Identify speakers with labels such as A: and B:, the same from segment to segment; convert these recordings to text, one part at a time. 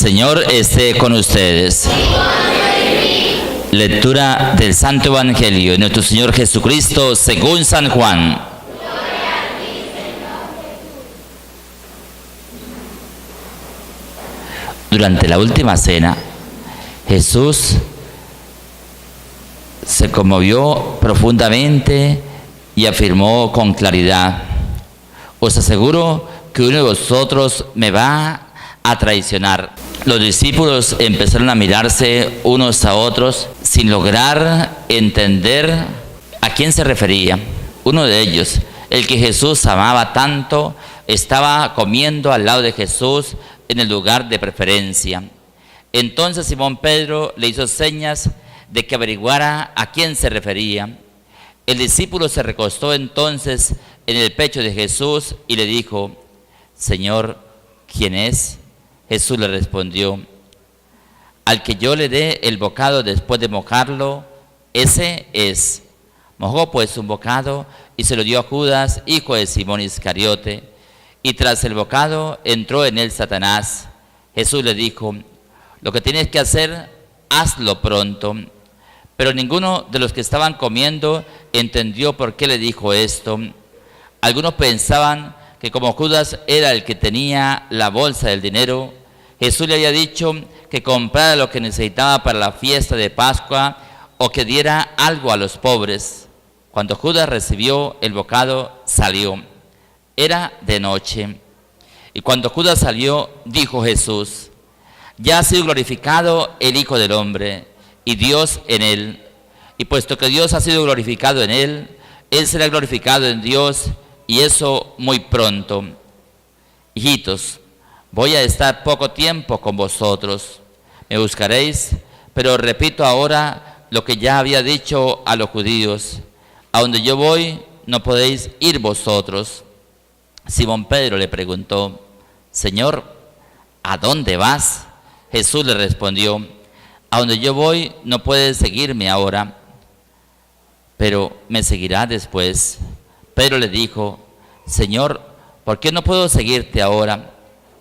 A: Señor esté con ustedes. Lectura del Santo Evangelio de nuestro Señor Jesucristo según San Juan. Durante la última cena, Jesús se conmovió profundamente y afirmó con claridad: os aseguro que uno de vosotros me va a traicionar. Los discípulos empezaron a mirarse unos a otros sin lograr entender a quién se refería. Uno de ellos, el que Jesús amaba tanto, estaba comiendo al lado de Jesús en el lugar de preferencia. Entonces Simón Pedro le hizo señas de que averiguara a quién se refería. El discípulo se recostó entonces en el pecho de Jesús y le dijo: Señor, ¿quién es? Jesús le respondió: al que yo le dé el bocado después de mojarlo, ese es. Mojó pues un bocado y se lo dio a Judas, hijo de Simón Iscariote, y tras el bocado entró en él Satanás. Jesús le dijo: lo que tienes que hacer, hazlo pronto. Pero ninguno de los que estaban comiendo entendió por qué le dijo esto. Algunos pensaban que como Judas era el que tenía la bolsa del dinero, Jesús le había dicho que comprara lo que necesitaba para la fiesta de Pascua o que diera algo a los pobres. Cuando Judas recibió el bocado, salió. Era de noche. Y cuando Judas salió, dijo Jesús: ya ha sido glorificado el Hijo del Hombre, y Dios en él. Y puesto que Dios ha sido glorificado en él, él será glorificado en Dios, y eso muy pronto. Hijitos, voy a estar poco tiempo con vosotros. Me buscaréis, pero repito ahora lo que ya había dicho a los judíos: a donde yo voy, no podéis ir vosotros. Simón Pedro le preguntó: Señor, ¿a dónde vas? Jesús le respondió: a donde yo voy, no puedes seguirme ahora, pero me seguirá después. Pedro le dijo: Señor, ¿por qué no puedo seguirte ahora?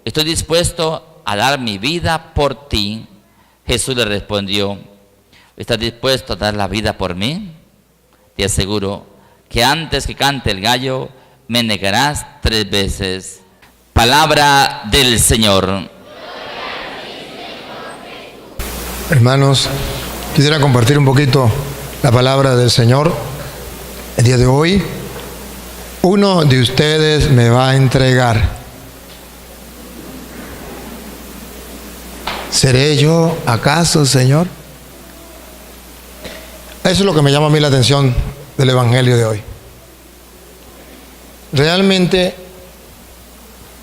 A: Estoy dispuesto a dar mi vida por ti. Jesús le respondió: ¿estás dispuesto a dar la vida por mí? Te aseguro que antes que cante el gallo, me negarás 3 veces. Palabra del Señor.
B: Hermanos, quisiera compartir un poquito la palabra del Señor el día de hoy. Uno de ustedes me va a entregar. ¿Seré yo acaso, Señor? Eso es lo que me llama a mí la atención del Evangelio de hoy. Realmente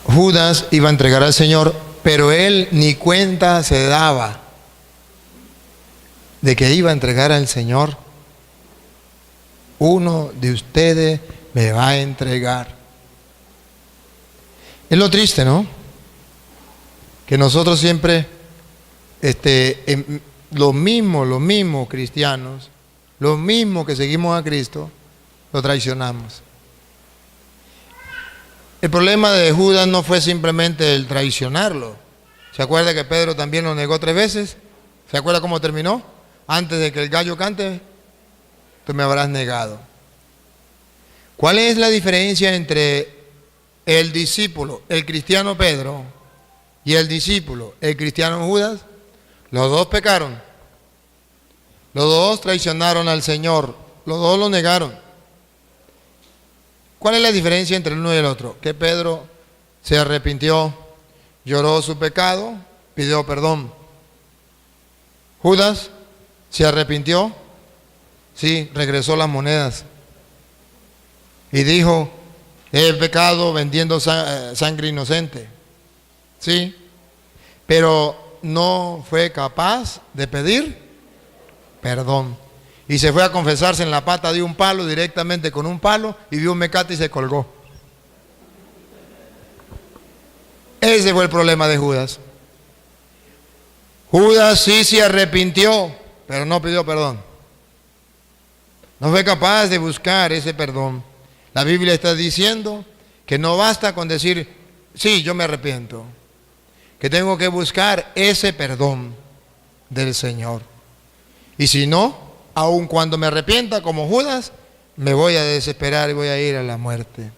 B: Judas iba a entregar al Señor, pero él ni cuenta se daba de que iba a entregar al Señor. Uno de ustedes me va a entregar. Es lo triste, ¿no? Que nosotros siempre, los mismos cristianos, los mismos que seguimos a Cristo, lo traicionamos. El problema de Judas no fue simplemente el traicionarlo. ¿Se acuerda que Pedro también lo negó 3 veces? ¿Se acuerda cómo terminó? Antes de que el gallo cante, tú me habrás negado. ¿Cuál es la diferencia entre el discípulo, el cristiano Pedro, y el discípulo, el cristiano Judas? Los dos pecaron. Los dos traicionaron al Señor. Los dos lo negaron. ¿Cuál es la diferencia entre el uno y el otro? Que Pedro se arrepintió, lloró su pecado, pidió perdón. Judas se arrepintió, sí, regresó las monedas y dijo: he pecado vendiendo sangre inocente, sí, pero no fue capaz de pedir perdón. Y se fue a confesarse en la pata de un palo, directamente con un palo, y vio un mecate y se colgó. Ese fue el problema de Judas. Judas sí se arrepintió, pero no pidió perdón. No fue capaz de buscar ese perdón. La Biblia está diciendo que no basta con decir: sí, yo me arrepiento. que tengo que buscar ese perdón del Señor. Y si no, aun cuando me arrepienta como Judas, me voy a desesperar y voy a ir a la muerte.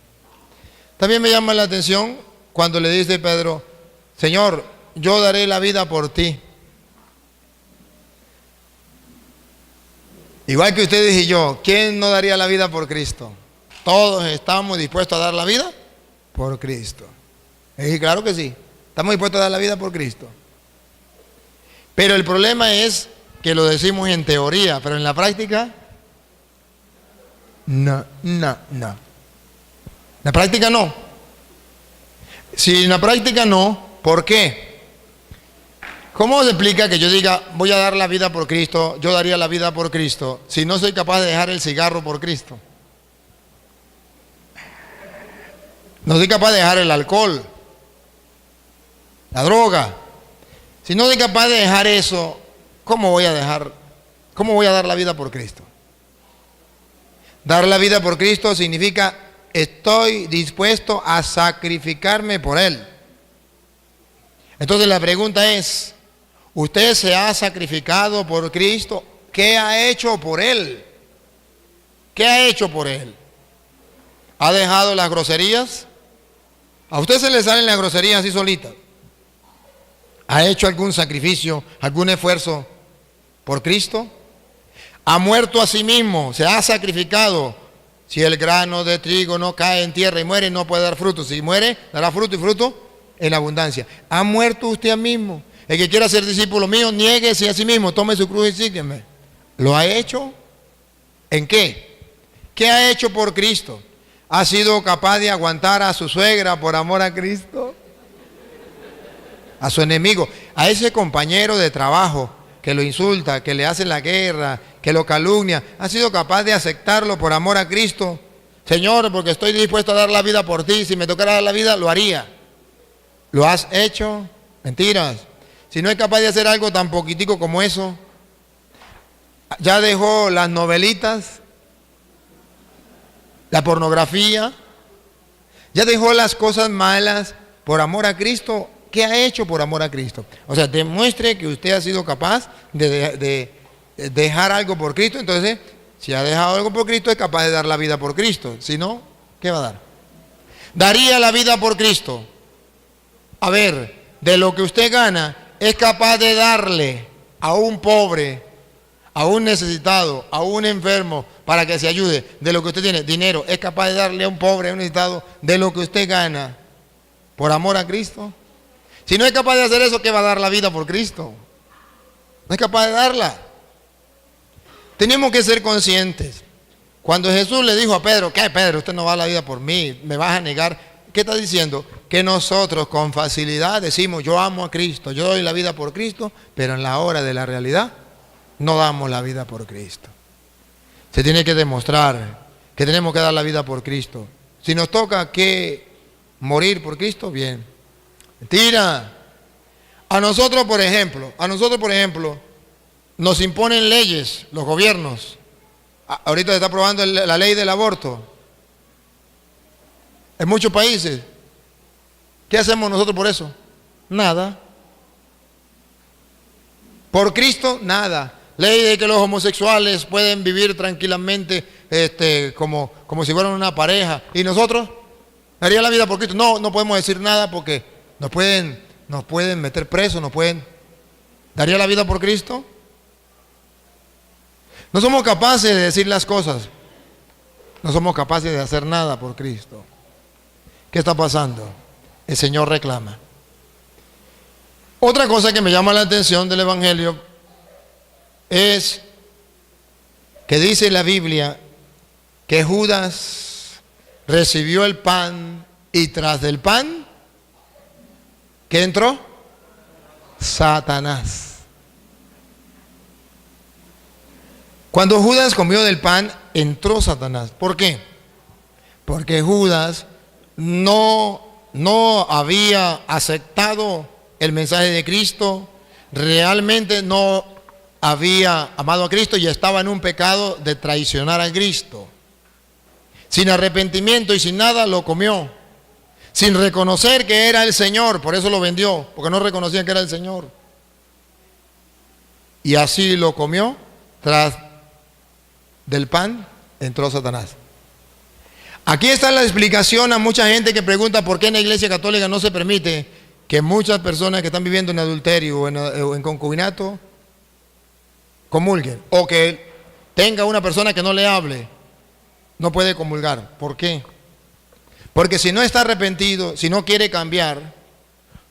B: También me llama la atención cuando le dice Pedro, Señor, yo daré la vida por ti. Igual que ustedes y yo, ¿quién no daría la vida por Cristo? Todos estamos dispuestos a dar la vida por Cristo. Y claro que sí, estamos dispuestos a dar la vida por Cristo. Pero el problema es que lo decimos en teoría, pero en la práctica, no. La práctica no. Si en la práctica no, ¿por qué? ¿Cómo se explica que yo diga, voy a dar la vida por Cristo, yo daría la vida por Cristo, si no soy capaz de dejar el cigarro por Cristo? No soy capaz de dejar el alcohol, la droga. Si no soy capaz de dejar eso, ¿cómo voy a dar la vida por Cristo? Dar la vida por Cristo significa estoy dispuesto a sacrificarme por Él. Entonces la pregunta es, ¿usted se ha sacrificado por Cristo? ¿Qué ha hecho por Él? ¿Qué ha hecho por Él? ¿Ha dejado las groserías? ¿A usted se le salen las groserías así solitas? ¿Ha hecho algún sacrificio, algún esfuerzo por Cristo? ¿Ha muerto a sí mismo? ¿Se ha sacrificado? Si el grano de trigo no cae en tierra y muere, no puede dar fruto. Si muere, dará fruto y fruto en abundancia. ¿Ha muerto usted mismo? El que quiera ser discípulo mío, niéguese a sí mismo, tome su cruz y sígueme. ¿Lo ha hecho? ¿En qué? ¿Qué ha hecho por Cristo? ¿Ha sido capaz de aguantar a su suegra por amor a Cristo? A su enemigo, a ese compañero de trabajo que lo insulta, que le hace la guerra, que lo calumnia, ¿ha sido capaz de aceptarlo por amor a Cristo? Señor, porque estoy dispuesto a dar la vida por ti, si me tocara dar la vida, lo haría. ¿Lo has hecho? Mentiras. Si no es capaz de hacer algo tan poquitico como eso, ya dejó las novelitas, la pornografía, ya dejó las cosas malas por amor a Cristo. ¿Qué ha hecho por amor a Cristo? O sea, demuestre que usted ha sido capaz de dejar algo por Cristo. Entonces, si ha dejado algo por Cristo, es capaz de dar la vida por Cristo. Si no, ¿qué va a dar? Daría la vida por Cristo. A ver, de lo que usted gana, es capaz de darle a un pobre, a un necesitado, a un enfermo, para que se ayude. De lo que usted tiene, dinero, es capaz de darle a un pobre, a un necesitado, de lo que usted gana, por amor a Cristo. Si no es capaz de hacer eso, ¿qué va a dar la vida por Cristo? No es capaz de darla. Tenemos que ser conscientes. Cuando Jesús le dijo a Pedro, ¿qué Pedro? Usted no va a dar la vida por mí, me vas a negar. ¿Qué está diciendo? Que nosotros con facilidad decimos, yo amo a Cristo, yo doy la vida por Cristo, pero en la hora de la realidad no damos la vida por Cristo. Se tiene que demostrar que tenemos que dar la vida por Cristo. Si nos toca que morir por Cristo, bien. Mentira. A nosotros, por ejemplo, nos imponen leyes, los gobiernos. Ahorita se está aprobando la ley del aborto. En muchos países. ¿Qué hacemos nosotros por eso? Nada. Por Cristo, nada. Ley de que los homosexuales pueden vivir tranquilamente como si fueran una pareja. ¿Y nosotros? ¿Daría la vida por Cristo? No podemos decir nada porque nos pueden meter presos, ¿daría la vida por Cristo? No somos capaces de decir las cosas. No somos capaces de hacer nada por Cristo. ¿Qué está pasando? El Señor reclama. Otra cosa que me llama la atención del Evangelio es que dice la Biblia que Judas recibió el pan y tras del pan, ¿qué entró? Satanás. Cuando Judas comió del pan, entró Satanás. ¿Por qué? Porque Judas no había aceptado el mensaje de Cristo, realmente no había amado a Cristo y estaba en un pecado de traicionar a Cristo. Sin arrepentimiento y sin nada lo comió. sin reconocer que era el Señor. Por eso lo vendió, porque no reconocían que era el Señor. Y así lo comió. Tras del pan entró Satanás. Aquí está la explicación a mucha gente que pregunta por qué en la Iglesia Católica no se permite que muchas personas que están viviendo en adulterio o en concubinato comulguen, o que tenga una persona que no le hable, no puede comulgar. ¿Por qué? Porque si no está arrepentido, si no quiere cambiar,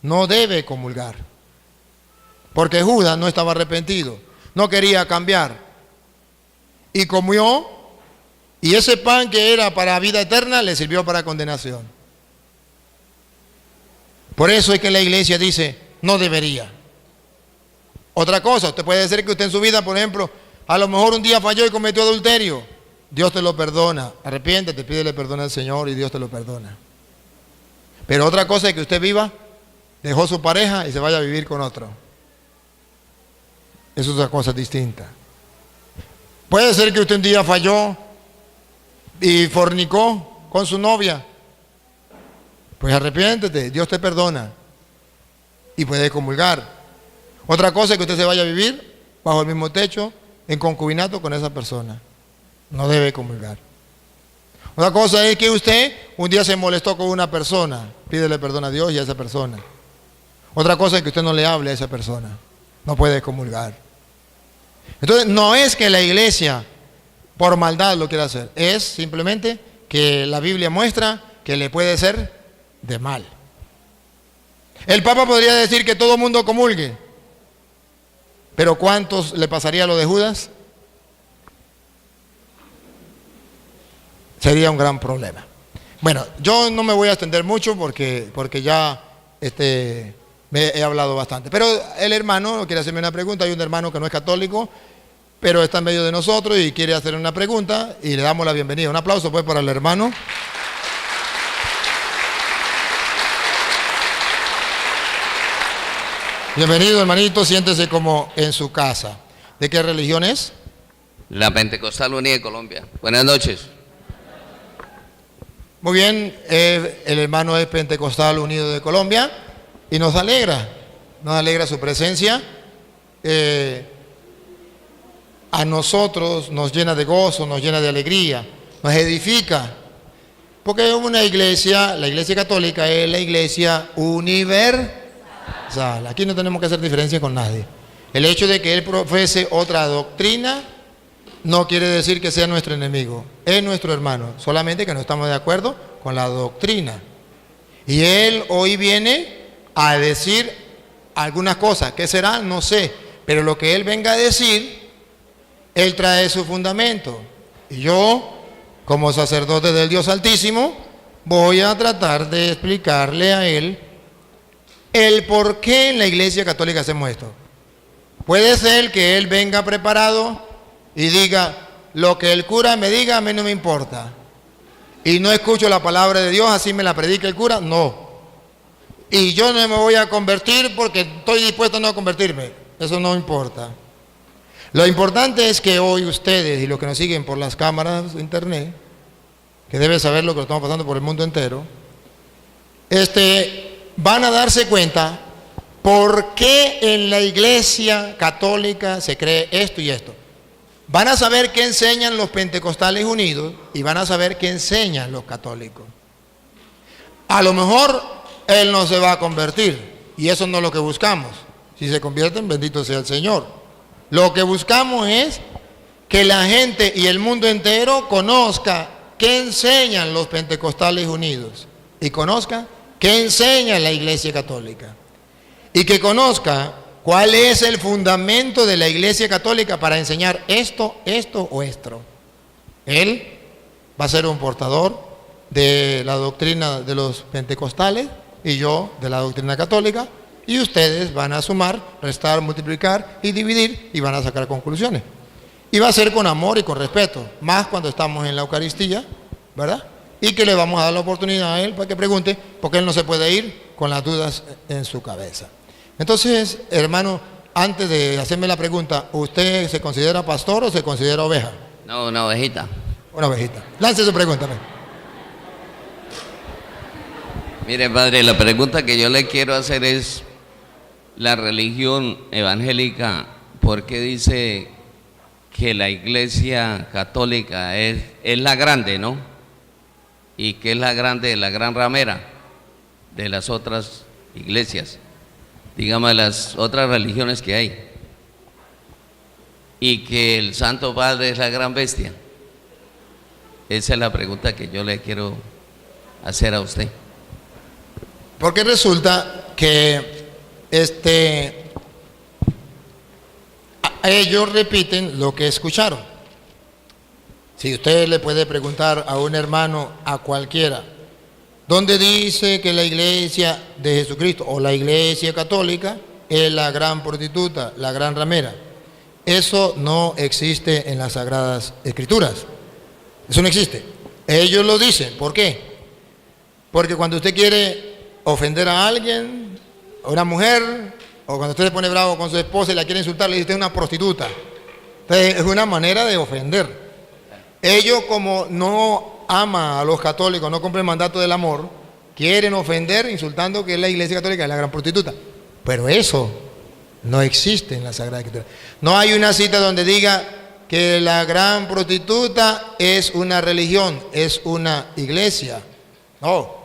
B: no debe comulgar. Porque Judas no estaba arrepentido, no quería cambiar. Y comió, y ese pan que era para vida eterna le sirvió para condenación. Por eso es que la iglesia dice, no debería. Otra cosa, usted puede decir que usted en su vida, por ejemplo, a lo mejor un día falló y cometió adulterio. Dios te lo perdona. Arrepiéntete, pídele perdón al Señor y Dios te lo perdona. Pero otra cosa es que usted viva, dejó su pareja y se vaya a vivir con otro. Eso es otra cosa distinta. Puede ser que usted un día falló y fornicó con su novia. Pues arrepiéntete, Dios te perdona y puede comulgar. Otra cosa es que usted se vaya a vivir bajo el mismo techo, en concubinato con esa persona. No debe comulgar. Otra cosa es que usted un día se molestó con una persona, pídele perdón a Dios y a esa persona. Otra cosa es que usted no le hable a esa persona, no puede comulgar. Entonces no es que la iglesia por maldad lo quiera hacer, es simplemente que la Biblia muestra que le puede ser de mal. El Papa podría decir que todo mundo comulgue, pero ¿cuántos le pasaría lo de Judas? Sería un gran problema. Bueno, yo no me voy a extender mucho porque ya me he hablado bastante. Pero el hermano quiere hacerme una pregunta. Hay un hermano que no es católico, pero está en medio de nosotros y quiere hacer una pregunta y le damos la bienvenida. Un aplauso pues para el hermano. Bienvenido, hermanito, siéntese como en su casa. ¿De qué religión es?
C: La Pentecostal Unida de Colombia. Buenas noches.
B: Muy bien, el hermano es Pentecostal Unido de Colombia y nos alegra su presencia. A nosotros nos llena de gozo, nos llena de alegría, nos edifica. Porque es una iglesia, la iglesia católica es la iglesia universal. Aquí no tenemos que hacer diferencia con nadie. El hecho de que él profese otra doctrina no quiere decir que sea nuestro enemigo, es nuestro hermano, solamente que no estamos de acuerdo con la doctrina. Y él hoy viene a decir algunas cosas, ¿qué será? No sé, pero lo que él venga a decir, él trae su fundamento. Y yo, como sacerdote del Dios Altísimo, voy a tratar de explicarle a él el por qué en la Iglesia Católica hacemos esto. Puede ser que él venga preparado y diga, lo que el cura me diga a mí no me importa. Y no escucho la palabra de Dios, así me la predica el cura, no. Y yo no me voy a convertir porque estoy dispuesto a no convertirme. Eso no importa. Lo importante es que hoy ustedes y los que nos siguen por las cámaras de internet, que deben saber lo que estamos pasando por el mundo entero, van a darse cuenta por qué en la Iglesia Católica se cree esto y esto. Van a saber qué enseñan los pentecostales unidos y van a saber qué enseñan los católicos. A lo mejor él no se va a convertir y eso no es lo que buscamos. Si se convierten, bendito sea el Señor. Lo que buscamos es que la gente y el mundo entero conozca qué enseñan los pentecostales unidos y conozca qué enseña la Iglesia Católica y que conozca cuál es el fundamento de la Iglesia Católica para enseñar esto o esto. Él va a ser un portador de la doctrina de los pentecostales y yo de la doctrina católica, y ustedes van a sumar, restar, multiplicar y dividir y van a sacar conclusiones. Y va a ser con amor y con respeto, más cuando estamos en la Eucaristía, ¿verdad? Y que le vamos a dar la oportunidad a él para que pregunte, porque él no se puede ir con las dudas en su cabeza. Entonces, hermano, antes de hacerme la pregunta, ¿usted se considera pastor o se considera oveja?
C: No, una ovejita.
B: Una ovejita. Lance su pregunta.
C: Mire, padre, la pregunta que yo le quiero hacer es, la religión evangélica, ¿por qué dice que la iglesia católica es la grande, ¿no? Y que es la grande, la gran ramera de las otras iglesias, digamos, de las otras religiones que hay, y que el Santo Padre es la gran bestia? Esa es la pregunta que yo le quiero hacer a usted.
B: Porque resulta que ellos repiten lo que escucharon. Si usted le puede preguntar a un hermano, a cualquiera, ¿dónde dice que la iglesia de Jesucristo o la iglesia católica es la gran prostituta, la gran ramera? Eso no existe en las Sagradas Escrituras. Eso no existe. Ellos lo dicen. ¿Por qué? Porque cuando usted quiere ofender a alguien, a una mujer, o cuando usted se pone bravo con su esposa y la quiere insultar, le dice usted es una prostituta. Entonces es una manera de ofender. Ellos, como no aman a los católicos, no cumplen el mandato del amor, quieren ofender insultando que la iglesia católica es la gran prostituta. Pero eso no existe en la Sagrada Escritura. No hay una cita donde diga que la gran prostituta es una religión, es una iglesia. No,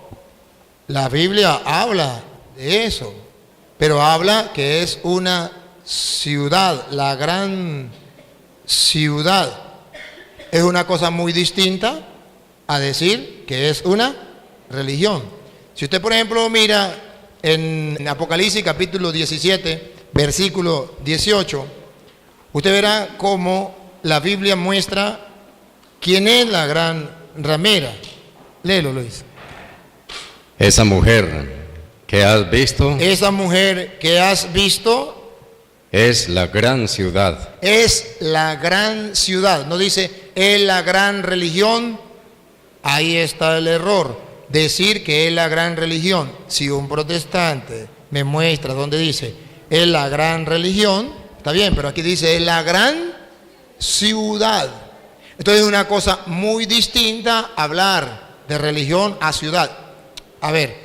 B: la Biblia habla de eso, pero habla que es una ciudad, la gran ciudad. Es una cosa muy distinta a decir que es una religión. Si usted, por ejemplo, mira en Apocalipsis capítulo 17, versículo 18, usted verá cómo la Biblia muestra quién es la gran ramera. Léelo, Luis.
D: Esa mujer que has visto
B: Esa mujer que has visto
D: es la gran ciudad.
B: es la gran ciudad. No dice es la gran religión. Ahí está el error. Decir que es la gran religión. Si un protestante me muestra donde dice es la gran religión, está bien, pero aquí dice es la gran ciudad. Entonces es una cosa muy distinta hablar de religión a ciudad. A ver,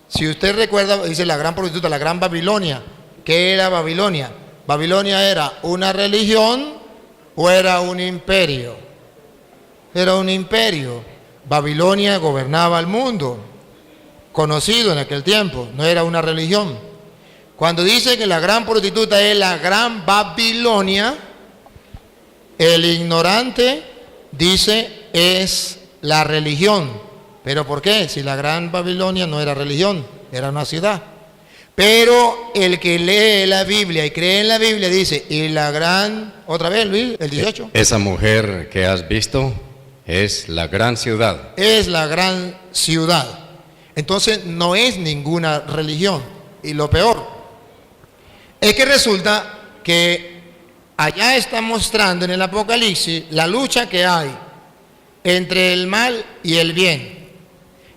B: si usted recuerda, dice la gran prostituta, la gran Babilonia. ¿Qué era Babilonia? ¿Babilonia era una religión o era un imperio? Era un imperio. Babilonia gobernaba el mundo, conocido en aquel tiempo, no era una religión. Cuando dice que la gran prostituta es la gran Babilonia, el ignorante dice es la religión. ¿Pero por qué? Si la gran Babilonia no era religión, era una ciudad. Pero el que lee la Biblia y cree en la Biblia dice, y la gran, otra vez Luis, el 18.
D: Esa mujer que has visto es la gran ciudad.
B: Es la gran ciudad. Entonces no es ninguna religión. Y lo peor es que resulta que allá está mostrando en el Apocalipsis la lucha que hay entre el mal y el bien.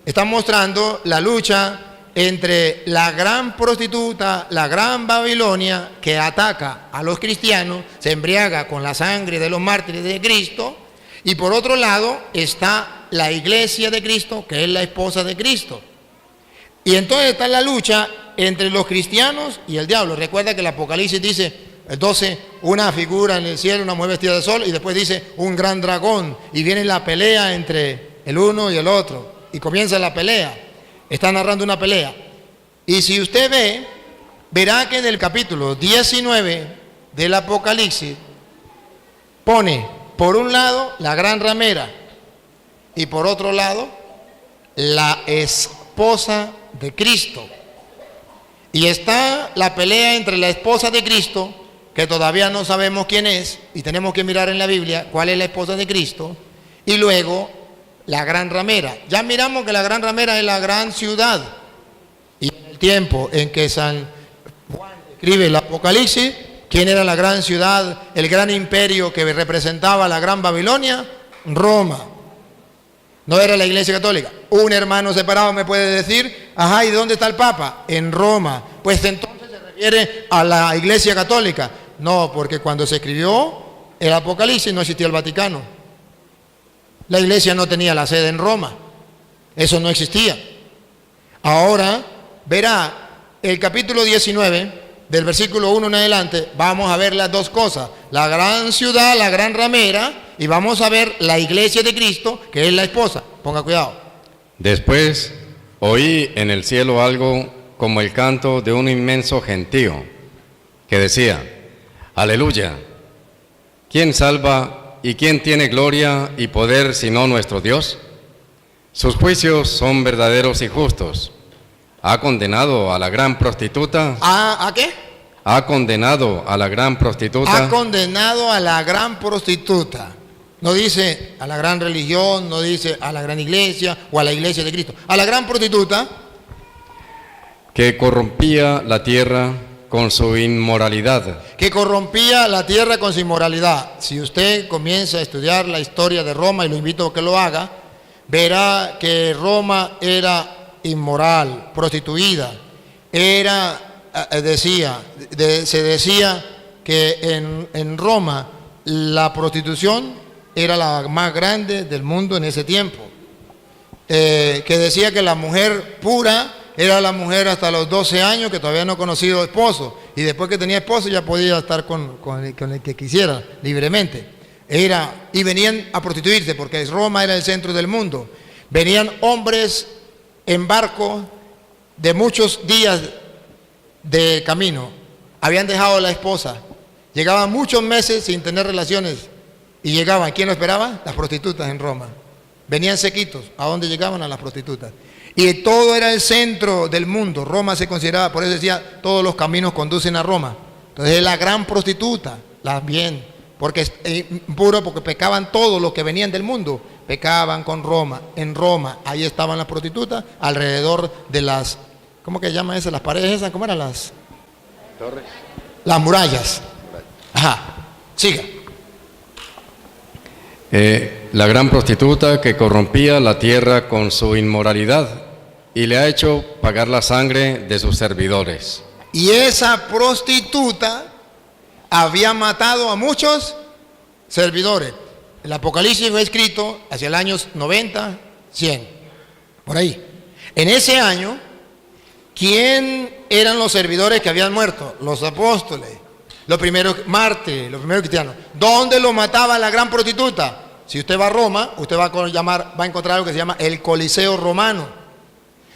B: Está mostrando la lucha entre la gran prostituta, la gran Babilonia, que ataca a los cristianos, se embriaga con la sangre de los mártires de Cristo, y por otro lado está la iglesia de Cristo, que es la esposa de Cristo. Y entonces está la lucha entre los cristianos y el diablo. Recuerda que el Apocalipsis dice, el 12, una figura en el cielo, una mujer vestida de sol, y después dice un gran dragón, y viene la pelea entre el uno y el otro, y comienza la pelea. Está narrando una pelea. Y si usted ve, verá que en el capítulo 19 del Apocalipsis pone por un lado la gran ramera y por otro lado la esposa de Cristo. Y está la pelea entre la esposa de Cristo, que todavía no sabemos quién es, y tenemos que mirar en la Biblia cuál es la esposa de Cristo, y luego la gran ramera. Ya miramos que la gran ramera es la gran ciudad. Y en el tiempo en que San Juan escribe el Apocalipsis, ¿quién era la gran ciudad, el gran imperio que representaba la gran Babilonia? Roma. No era la iglesia católica. Un hermano separado me puede decir, ajá, ¿y dónde está el Papa? En Roma. Pues entonces se refiere a la iglesia católica. No, porque cuando se escribió el Apocalipsis no existía el Vaticano. La iglesia no tenía la sede en Roma. Eso no existía. Ahora verá el capítulo 19, del versículo 1 en adelante, vamos a ver las dos cosas. La gran ciudad, la gran ramera, y vamos a ver la iglesia de Cristo, que es la esposa. Ponga cuidado.
D: Después oí en el cielo algo como el canto de un inmenso gentío, que decía: Aleluya. ¿Quién salva y quién tiene gloria y poder sino nuestro Dios? Sus juicios son verdaderos y justos. Ha condenado a la gran prostituta.
B: ¿A qué?
D: Ha condenado a la gran prostituta.
B: Ha condenado a la gran prostituta. No dice a la gran religión, no dice a la gran iglesia o a la iglesia de Cristo. A la gran prostituta.
D: Que corrompía la tierra con su inmoralidad.
B: Que corrompía la tierra con su inmoralidad. Si usted comienza a estudiar la historia de Roma, y lo invito a que lo haga, verá que Roma era inmoral, prostituida. Se decía que en Roma la prostitución era la más grande del mundo en ese tiempo. Que decía que la mujer pura era la mujer hasta los 12 años que todavía no ha conocido esposo, y después que tenía esposo ya podía estar con el que quisiera libremente. Y venían a prostituirse porque Roma era el centro del mundo. Venían hombres en barco de muchos días de camino, habían dejado a la esposa, llegaban muchos meses sin tener relaciones y llegaban. ¿Quién lo esperaba? Las prostitutas en Roma. Venían sequitos. ¿A dónde llegaban? A las prostitutas. Y todo era el centro del mundo. Roma se consideraba, por eso decía, todos los caminos conducen a Roma. Entonces es la gran prostituta, bien, porque es puro, porque pecaban todos los que venían del mundo, pecaban con Roma. En Roma, ahí estaban las prostitutas, alrededor de las, ¿cómo que llaman esas? Las paredes esas, ¿cómo eran las?
D: Torres.
B: Las murallas. Ajá, siga.
D: La gran prostituta que corrompía la tierra con su inmoralidad y le ha hecho pagar la sangre de sus servidores.
B: Y esa prostituta había matado a muchos servidores. El Apocalipsis fue escrito hacia el año 90, 100, por ahí. En ese año, ¿quién eran los servidores que habían muerto? Los apóstoles, los primeros mártires, los primeros cristianos. ¿Dónde lo mataba la gran prostituta? Si usted va a Roma, usted va a encontrar algo que se llama el Coliseo Romano,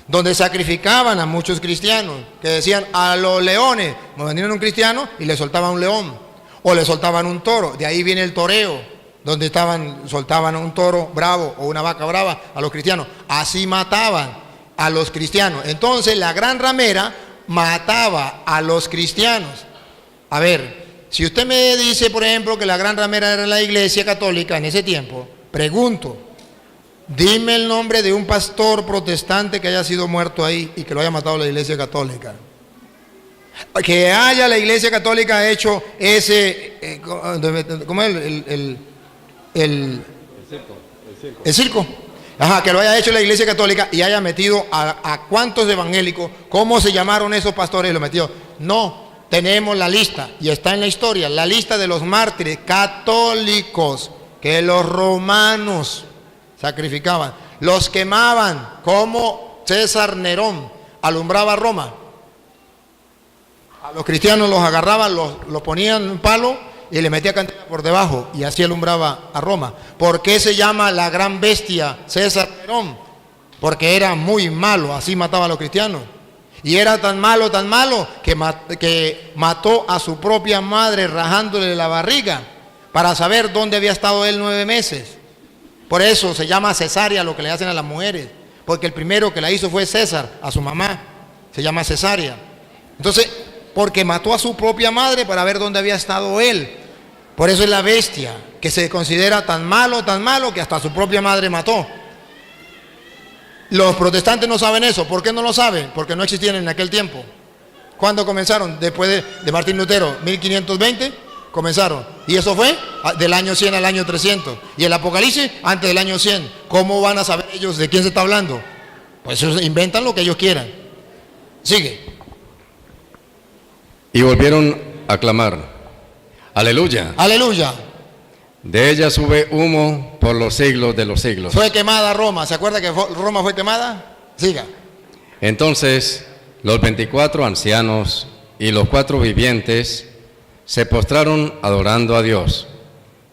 B: donde sacrificaban a muchos cristianos, que decían a los leones. Venían un cristiano y le soltaban un león, o le soltaban un toro. De ahí viene el toreo, donde soltaban un toro bravo o una vaca brava a los cristianos. Así mataban a los cristianos. Entonces la gran ramera mataba a los cristianos. A ver, si usted me dice, por ejemplo, que la gran ramera era la iglesia católica en ese tiempo, pregunto, dime el nombre de un pastor protestante que haya sido muerto ahí y que lo haya matado la iglesia católica. Que haya la iglesia católica hecho ese, ¿cómo es? El circo. Ajá, que lo haya hecho la iglesia católica y haya metido a cuántos evangélicos, ¿cómo se llamaron esos pastores y lo metió? No. Tenemos la lista, y está en la historia, la lista de los mártires católicos que los romanos sacrificaban, los quemaban, como César Nerón alumbraba Roma. A los cristianos los agarraban, los ponían en un palo y le metía candela por debajo, y así alumbraba a Roma. ¿Por qué se llama la gran bestia César Nerón? Porque era muy malo, así mataba a los cristianos. Y era tan malo que mató a su propia madre rajándole la barriga para saber dónde había estado él 9 meses. Por eso se llama cesárea lo que le hacen a las mujeres, porque el primero que la hizo fue César, a su mamá, se llama cesárea. Entonces, porque mató a su propia madre para ver dónde había estado él. Por eso es la bestia, que se considera tan malo que hasta su propia madre mató. Los protestantes no saben eso. ¿Por qué no lo saben? Porque no existían en aquel tiempo. ¿Cuándo comenzaron? Después de Martín Lutero, 1520 comenzaron. Y eso fue del año 100 al año 300. Y el Apocalipsis antes del año 100. ¿Cómo van a saber ellos de quién se está hablando? Pues ellos inventan lo que ellos quieran. Sigue.
D: Y volvieron a clamar: aleluya.
B: Aleluya.
D: De ella sube humo por los siglos de los siglos.
B: Fue quemada Roma. ¿Se acuerda que Roma fue quemada? Siga.
D: Entonces los 24 ancianos y los 4 vivientes se postraron adorando a Dios,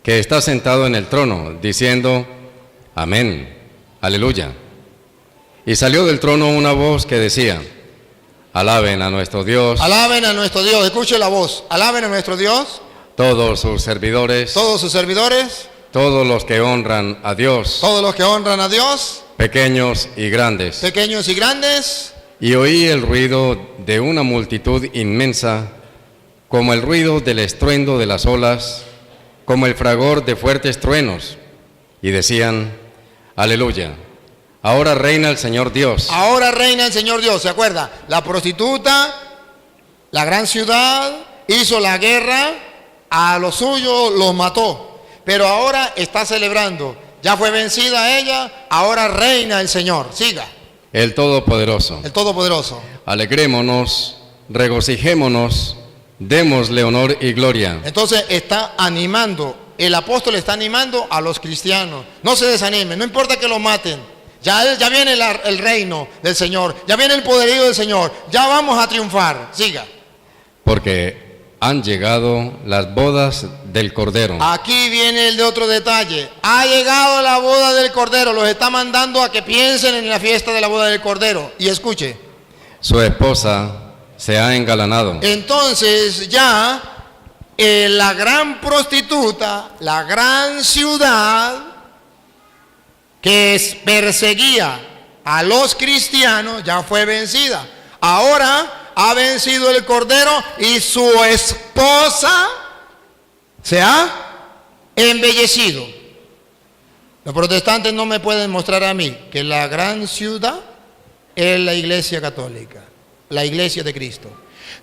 D: que está sentado en el trono, diciendo: Amén, aleluya. Y salió del trono una voz que decía: Alaben a nuestro Dios.
B: Alaben a nuestro Dios. Escuche la voz. Alaben a nuestro Dios.
D: Todos sus servidores.
B: Todos sus servidores.
D: Todos los que honran a Dios.
B: Todos los que honran a Dios.
D: Pequeños y grandes.
B: Pequeños y grandes.
D: Y oí el ruido de una multitud inmensa, como el ruido del estruendo de las olas, como el fragor de fuertes truenos. Y decían: Aleluya. Ahora reina el Señor Dios.
B: Ahora reina el Señor Dios. ¿Se acuerda? La prostituta, la gran ciudad, hizo la guerra, a los suyos los mató. Pero ahora está celebrando. Ya fue vencida ella, ahora reina el Señor. Siga.
D: El Todopoderoso.
B: El Todopoderoso.
D: Alegrémonos, regocijémonos, démosle honor y gloria.
B: Entonces está animando, el apóstol está animando a los cristianos. No se desanimen, no importa que lo maten. Ya viene el reino del Señor, ya viene el poderío del Señor, ya vamos a triunfar. Siga.
D: Porque han llegado las bodas del Cordero.
B: Aquí viene el de otro detalle. Ha llegado la boda del Cordero, los está mandando a que piensen en la fiesta de la boda del Cordero. Y escuche.
D: Su esposa se ha engalanado.
B: Entonces ya la gran prostituta, la gran ciudad que perseguía a los cristianos, ya fue vencida. Ahora ha vencido el Cordero y su esposa se ha embellecido. Los protestantes no me pueden mostrar a mí que la gran ciudad es la Iglesia Católica, la Iglesia de Cristo.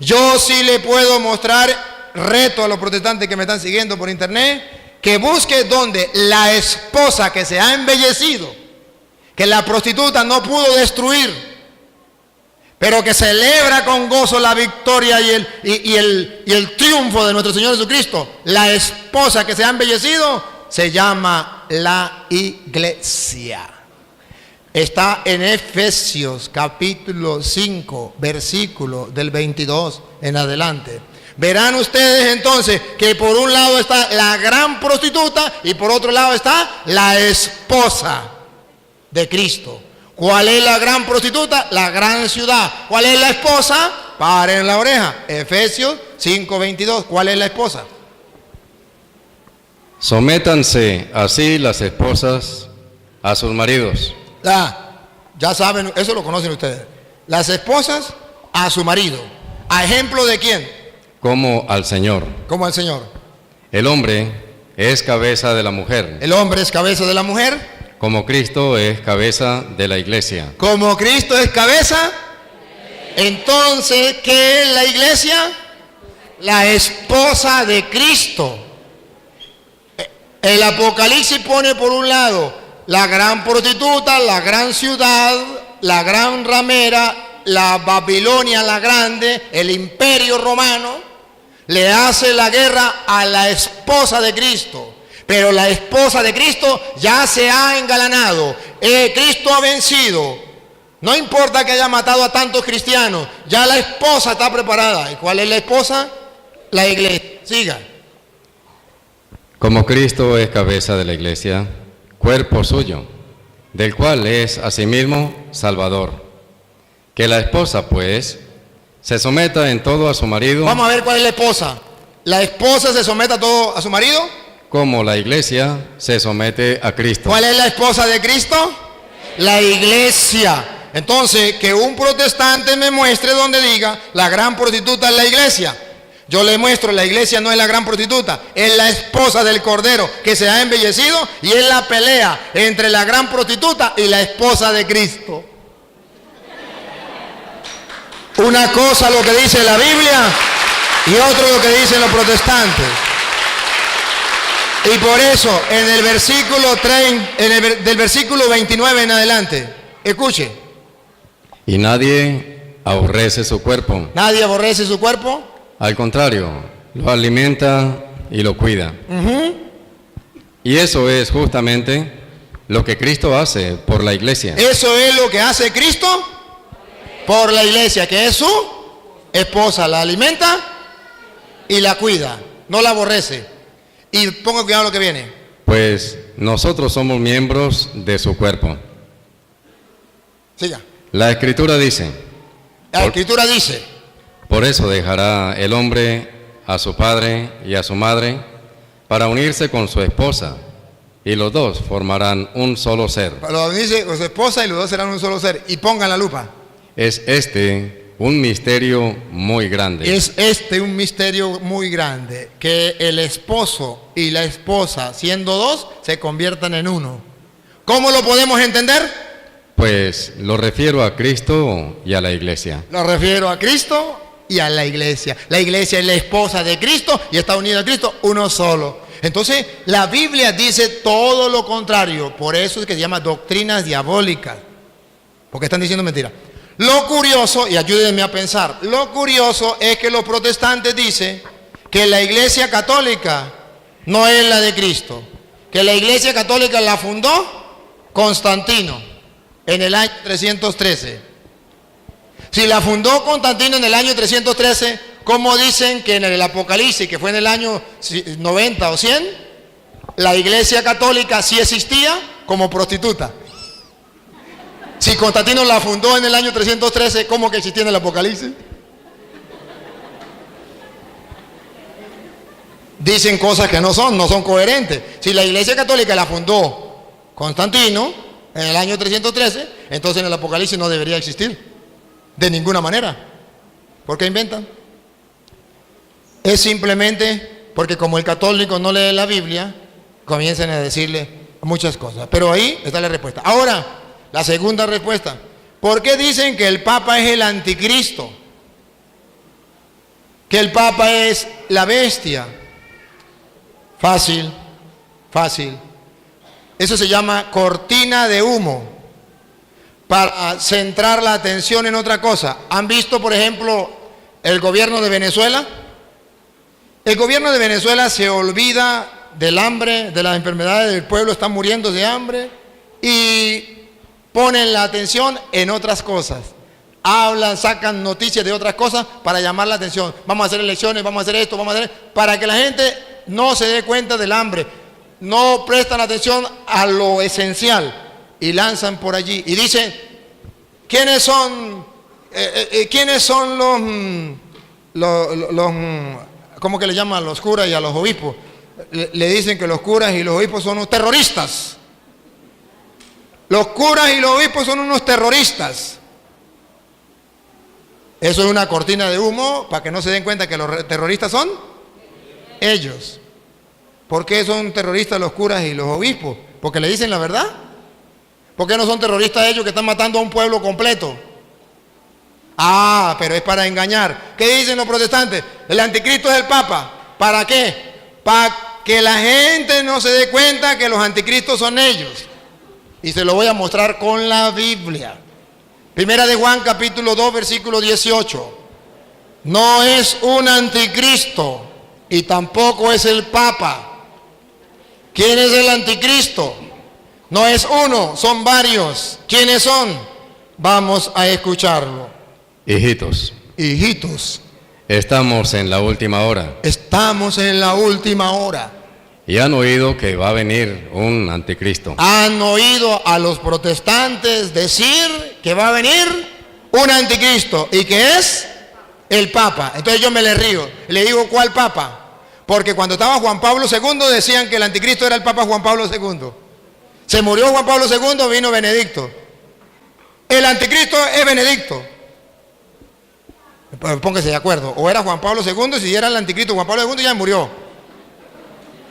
B: Yo sí le puedo mostrar, reto a los protestantes que me están siguiendo por internet, que busque donde la esposa que se ha embellecido, que la prostituta no pudo destruir, pero que celebra con gozo la victoria y el triunfo de nuestro Señor Jesucristo. La esposa que se ha embellecido se llama la Iglesia. Está en Efesios capítulo 5, versículo del 22 en adelante. Verán ustedes entonces que por un lado está la gran prostituta y por otro lado está la esposa de Cristo. ¿Cuál es la gran prostituta? La gran ciudad. ¿Cuál es la esposa? Paren la oreja. Efesios 5:22. ¿Cuál es la esposa?
D: Sométanse así las esposas a sus maridos.
B: Ya saben, eso lo conocen ustedes. Las esposas a su marido. ¿A ejemplo de quién?
D: Como al Señor.
B: Como al Señor.
D: El hombre es cabeza de la mujer.
B: El hombre es cabeza de la mujer.
D: Como Cristo es cabeza de la iglesia.
B: Como Cristo es cabeza. Entonces, ¿qué es la iglesia? La esposa de Cristo. El Apocalipsis pone por un lado la gran prostituta, la gran ciudad, la gran ramera, la Babilonia la grande, el imperio romano. Le hace la guerra a la esposa de Cristo. Pero la esposa de Cristo ya se ha engalanado. Cristo ha vencido. No importa que haya matado a tantos cristianos, ya la esposa está preparada. ¿Y cuál es la esposa? La iglesia. Siga.
D: Como Cristo es cabeza de la iglesia, cuerpo suyo, del cual es asimismo Salvador. Que la esposa, pues, se someta en todo a su marido.
B: Vamos a ver cuál es la esposa. ¿La esposa se somete a todo a su marido?
D: Como la iglesia se somete a Cristo.
B: ¿Cuál es la esposa de Cristo? La iglesia. Entonces, que un protestante me muestre donde diga la gran prostituta es la iglesia. Yo le muestro, la iglesia no es la gran prostituta, es la esposa del Cordero que se ha embellecido y es la pelea entre la gran prostituta y la esposa de Cristo. Una cosa lo que dice la Biblia y otro lo que dicen los protestantes. Y por eso, en el versículo 30, del versículo 29 en adelante, escuche.
D: Y nadie aborrece su cuerpo.
B: Nadie aborrece su cuerpo.
D: Al contrario, lo alimenta y lo cuida. Y eso es justamente lo que Cristo hace por la iglesia.
B: Eso es lo que hace Cristo por la iglesia, que es su esposa. La alimenta y la cuida, no la aborrece. Y ponga cuidado a lo que viene.
D: Pues nosotros somos miembros de su cuerpo.
B: Siga.
D: La Escritura dice,
B: La Escritura dice,
D: por eso dejará el hombre a su padre y a su madre para unirse con su esposa, y los dos formarán un solo ser.
B: lo dice con su esposa y los dos serán un solo ser. Y pongan la lupa.
D: Es un misterio muy grande.
B: Es un misterio muy grande, que el esposo y la esposa, siendo dos, se conviertan en uno. ¿Cómo lo podemos entender?
D: Pues lo refiero a Cristo y a la iglesia.
B: Lo refiero a Cristo y a la iglesia. La iglesia es la esposa de Cristo y está unida a Cristo, uno solo. Entonces, la Biblia dice todo lo contrario. Por eso es que se llama doctrinas diabólicas. Porque están diciendo mentiras. Lo curioso, y ayúdenme a pensar, lo curioso es que los protestantes dicen que la iglesia católica no es la de Cristo. Que la iglesia católica la fundó Constantino en el año 313. Si la fundó Constantino en el año 313, ¿cómo dicen que en el Apocalipsis, que fue en el año 90 o 100, la iglesia católica sí existía como prostituta? Si Constantino la fundó en el año 313, ¿cómo que existía en el Apocalipsis? Dicen cosas que no son coherentes. Si la iglesia católica la fundó Constantino en el año 313, entonces en el Apocalipsis no debería existir. De ninguna manera. ¿Por qué inventan? Es simplemente porque como el católico no lee la Biblia, comienzan a decirle muchas cosas. Pero ahí está la respuesta. Ahora, la segunda respuesta. ¿Por qué dicen que el Papa es el anticristo? Que el Papa es la bestia. Fácil. Eso se llama cortina de humo, para centrar la atención en otra cosa. ¿Han visto, por ejemplo, el gobierno de Venezuela? El gobierno de Venezuela se olvida del hambre, de las enfermedades del pueblo, están muriendo de hambre, y ponen la atención en otras cosas. Hablan, sacan noticias de otras cosas para llamar la atención. Vamos a hacer elecciones, vamos a hacer esto, vamos a hacer... Para que la gente no se dé cuenta del hambre. No prestan atención a lo esencial y lanzan por allí. Y dicen, ¿quiénes son los ¿cómo que le llaman a los curas y a los obispos? Le dicen que los curas y los obispos son unos terroristas. Los curas y los obispos son unos terroristas. Eso es una cortina de humo para que no se den cuenta que los terroristas son ellos. ¿Por qué son terroristas los curas y los obispos? ¿Porque le dicen la verdad? ¿Por qué no son terroristas ellos que están matando a un pueblo completo? Ah, pero es para engañar. ¿Qué dicen los protestantes? El anticristo es el Papa. ¿Para qué? Para que la gente no se dé cuenta que los anticristos son ellos. Y se lo voy a mostrar con la Biblia. Primera de Juan, capítulo 2, versículo 18. No es un anticristo y tampoco es el Papa. ¿Quién es el anticristo? No es uno, son varios. ¿Quiénes son? Vamos a escucharlo.
D: Hijitos, estamos en la última hora.
B: Estamos en la última hora.
D: Y han oído que va a venir un anticristo.
B: Han oído a los protestantes decir que va a venir un anticristo y que es el Papa. Entonces yo me le río. Le digo, ¿cuál Papa? Porque cuando estaba Juan Pablo II decían que el anticristo era el Papa Juan Pablo II. Se murió Juan Pablo II, vino Benedicto. El anticristo es Benedicto. Póngase de acuerdo. O era Juan Pablo II, si era el anticristo Juan Pablo II ya murió.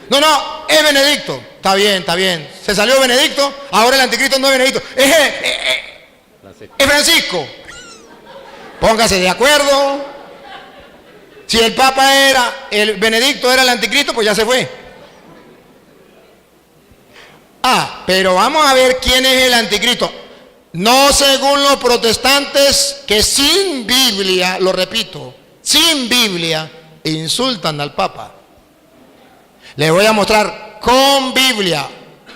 B: No, es Benedicto. Está bien. Se salió Benedicto, ahora el anticristo no es Benedicto. Es Francisco. Póngase de acuerdo. Si el Papa era, el Benedicto era el anticristo, pues ya se fue. Pero vamos a ver quién es el anticristo. No según los protestantes que sin Biblia, lo repito, sin Biblia, insultan al Papa. Les voy a mostrar con Biblia.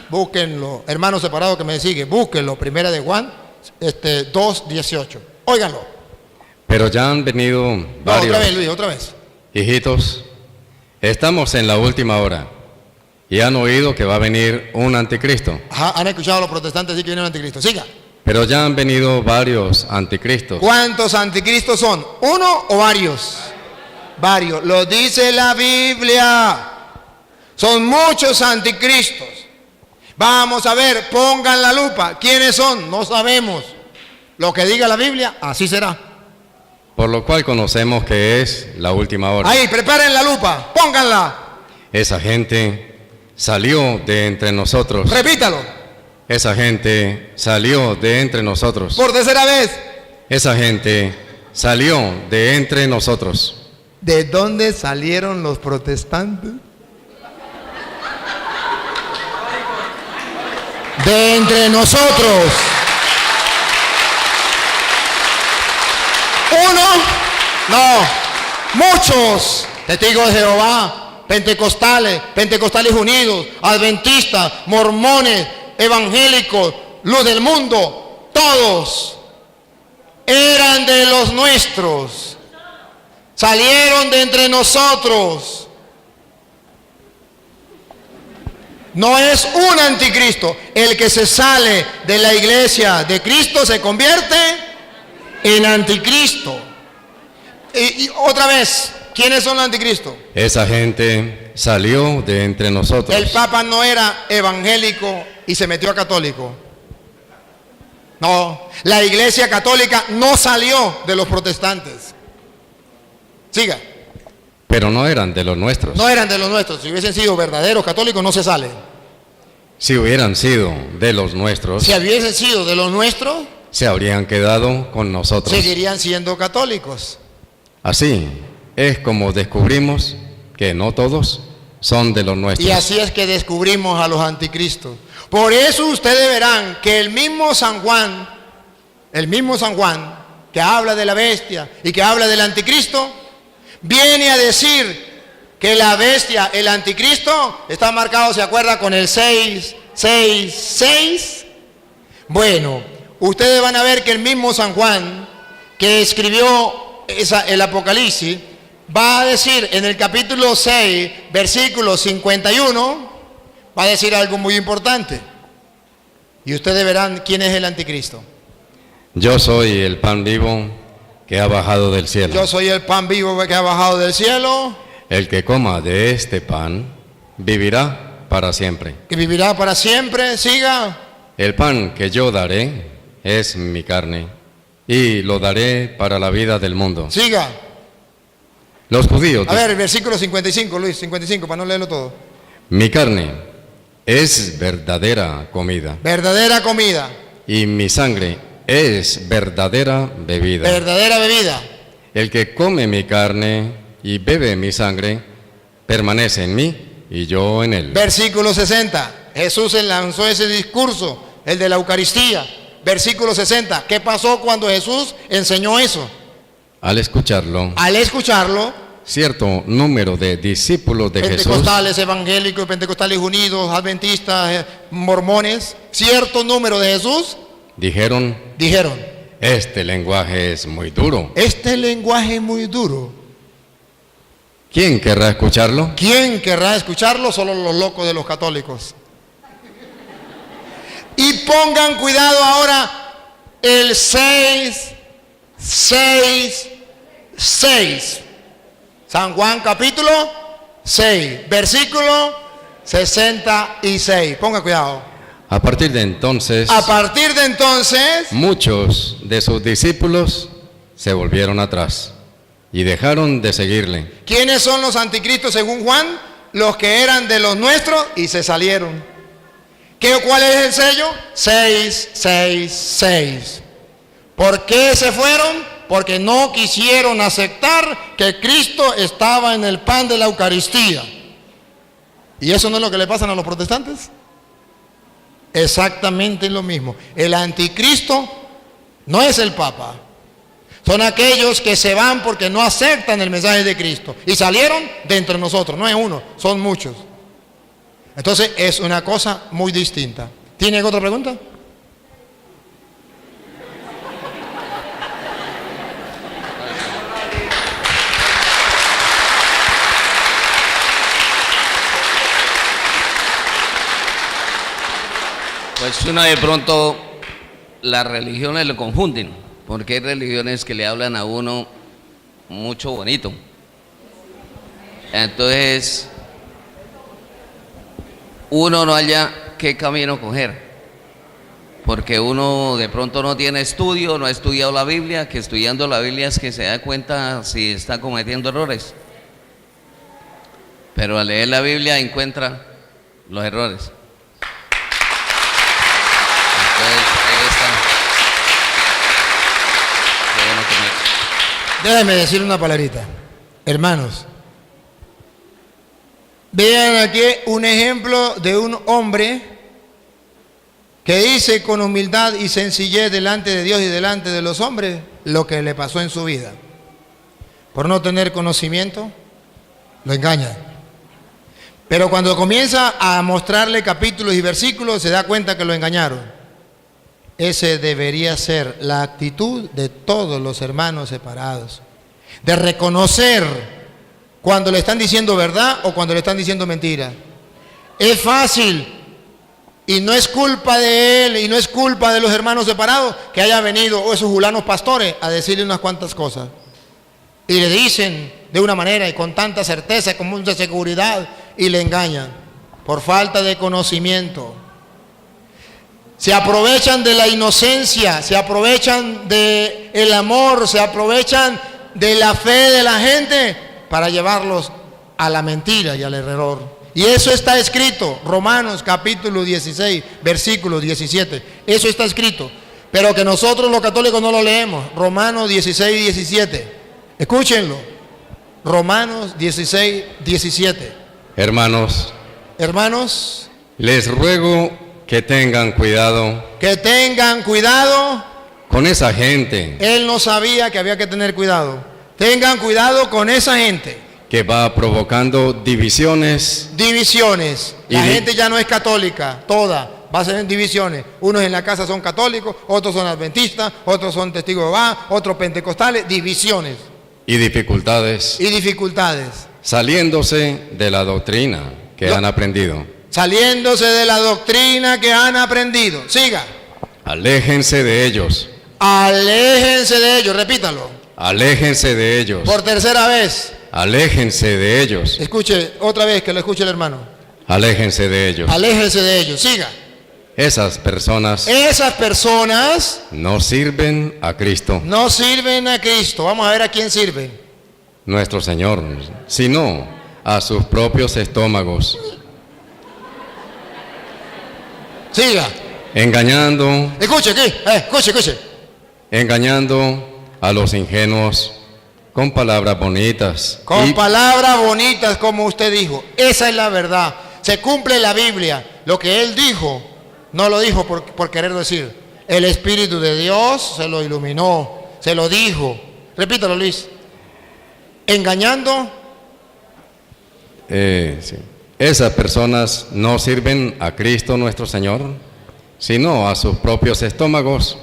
B: Búsquenlo, hermanos separados que me siguen, búsquenlo, primera de Juan 2:18. Óiganlo.
D: Pero ya han venido
B: No,
D: varios.
B: otra vez, Luis, otra vez.
D: Hijitos, estamos en la última hora y han oído que va a venir un anticristo.
B: Ajá, han escuchado a los protestantes decir que viene el anticristo. Siga.
D: Pero ya han venido varios anticristos.
B: ¿Cuántos anticristos son? ¿Uno o varios? Varios. Lo dice la Biblia. Son muchos anticristos. Vamos a ver, pongan la lupa. ¿Quiénes son? No sabemos. Lo que diga la Biblia, así será.
D: Por lo cual conocemos que es la última hora.
B: Ahí, preparen la lupa, pónganla.
D: Esa gente salió de entre nosotros.
B: Repítalo.
D: Esa gente salió de entre nosotros.
B: Por tercera vez.
D: Esa gente salió de entre nosotros.
B: ¿De dónde salieron los protestantes? De entre nosotros. Uno, no, muchos testigos de Jehová, pentecostales unidos, adventistas, mormones, evangélicos, luz del mundo, todos eran de los nuestros, salieron de entre nosotros. No es un anticristo. El que se sale de la iglesia de Cristo se convierte en anticristo. Y otra vez, ¿quiénes son los anticristos?
D: Esa gente salió de entre nosotros.
B: El Papa no era evangélico y se metió a católico. No, la iglesia católica no salió de los protestantes. Siga.
D: Pero no eran de los nuestros.
B: No eran de los nuestros. Si hubiesen sido verdaderos católicos, no se salen.
D: Si hubieran sido de los nuestros,
B: Si hubiesen sido de los nuestros,
D: se habrían quedado con nosotros.
B: seguirían siendo católicos.
D: Así es como descubrimos que no todos son de los nuestros.
B: Y así es que descubrimos a los anticristos. Por eso ustedes verán que el mismo San Juan que habla de la bestia y que habla del anticristo, viene a decir que la bestia, el anticristo, está marcado, ¿se acuerda? Con el 666. Bueno, ustedes van a ver que el mismo San Juan, que escribió el Apocalipsis, va a decir en el capítulo 6, versículo 51, va a decir algo muy importante. Y ustedes verán quién es el anticristo.
D: Yo soy el pan vivo que ha bajado del cielo.
B: Yo soy el pan vivo que ha bajado del cielo,
D: El que coma de este pan vivirá para siempre.
B: que vivirá para siempre. Siga.
D: El pan que yo daré es mi carne y lo daré para la vida del mundo.
B: Siga.
D: Los judíos,
B: A ver, el versículo 55, Luis, 55, para no leerlo todo.
D: mi carne es verdadera comida
B: Verdadera comida,
D: y mi sangre es verdadera bebida.
B: verdadera bebida.
D: El que come mi carne y bebe mi sangre permanece en mí y yo en él.
B: Versículo 60, Jesús lanzó ese discurso, el de la Eucaristía. Versículo 60, ¿qué pasó cuando Jesús enseñó eso?
D: Al escucharlo,
B: Al escucharlo,
D: cierto número de discípulos de Jesús
B: pentecostales, evangélicos, pentecostales unidos, adventistas, mormones, cierto número de Jesús,
D: dijeron, este lenguaje es muy duro.
B: este lenguaje es muy duro.
D: ¿Quién querrá escucharlo?
B: ¿Quién querrá escucharlo? Solo los locos de los católicos. Y pongan cuidado ahora, el 666. San Juan capítulo 6, versículo 66. Pongan cuidado.
D: A partir de entonces,
B: A partir de entonces,
D: muchos de sus discípulos se volvieron atrás y dejaron de seguirle.
B: ¿quiénes son los anticristos según Juan? Los que eran de los nuestros y se salieron. ¿Cuál es el sello? 666. ¿Por qué se fueron? Porque no quisieron aceptar que Cristo estaba en el pan de la Eucaristía. ¿Y eso no es lo que le pasan a los protestantes? Exactamente lo mismo. El anticristo no es el Papa. Son aquellos que se van porque no aceptan el mensaje de Cristo. Y salieron de entre nosotros. No es uno, son muchos. Entonces es una cosa muy distinta. ¿Tienen otra pregunta?
C: Pues uno de pronto, las religiones lo confunden, porque hay religiones que le hablan a uno mucho bonito. Entonces, uno no halla qué camino coger, porque uno de pronto no tiene estudio, no ha estudiado la Biblia, que estudiando la Biblia es que se da cuenta si está cometiendo errores. Pero al leer la Biblia encuentra los errores. Entonces, ahí está. Qué bueno que
B: Déjeme decir una palabrita. Hermanos, vean aquí un ejemplo de un hombre que dice con humildad y sencillez delante de Dios y delante de los hombres lo que le pasó en su vida. Por no tener conocimiento, lo engaña. Pero cuando comienza a mostrarle capítulos y versículos, se da cuenta que lo engañaron. Ese debería ser la actitud de todos los hermanos separados. De reconocer cuando le están diciendo verdad o cuando le están diciendo mentira. Es fácil y no es culpa de él y no es culpa de los hermanos separados que haya venido esos julanos pastores a decirle unas cuantas cosas. Y le dicen de una manera y con tanta certeza, con mucha seguridad, y le engañan por falta de conocimiento. Se aprovechan de la inocencia, se aprovechan del amor, se aprovechan de la fe de la gente para llevarlos a la mentira y al error. Y eso está escrito, Romanos capítulo 16, versículo 17. Eso está escrito, pero que nosotros los católicos no lo leemos. Romanos 16, 17. Escúchenlo. Romanos 16, 17.
D: Hermanos,
B: les
D: ruego que tengan cuidado con esa gente.
B: Él no sabía que había que tener cuidado. Tengan cuidado con esa gente
D: que va provocando divisiones.
B: La gente ya no es católica, toda va a ser en divisiones. Unos en la casa son católicos, otros son adventistas, otros son testigos de Jehová, otros pentecostales, divisiones.
D: Y dificultades. Saliéndose de la doctrina que han aprendido.
B: Siga.
D: Aléjense de ellos.
B: Repítalo.
D: Aléjense de ellos.
B: Por tercera vez.
D: Aléjense de ellos.
B: Escuche otra vez, que lo escuche el hermano.
D: Aléjense de ellos.
B: Siga.
D: Esas personas no sirven a Cristo.
B: Vamos a ver a quién sirven.
D: Nuestro Señor, sino a sus propios estómagos.
B: Siga.
D: Engañando.
B: Escuche.
D: Engañando a los ingenuos con palabras bonitas.
B: Palabras bonitas, como usted dijo. Esa es la verdad. Se cumple la Biblia. Lo que él dijo, no lo dijo por querer decir. El Espíritu de Dios se lo iluminó, se lo dijo. Repítalo, Luis. Engañando.
D: Sí. Esas personas no sirven a Cristo nuestro Señor, sino a sus propios estómagos,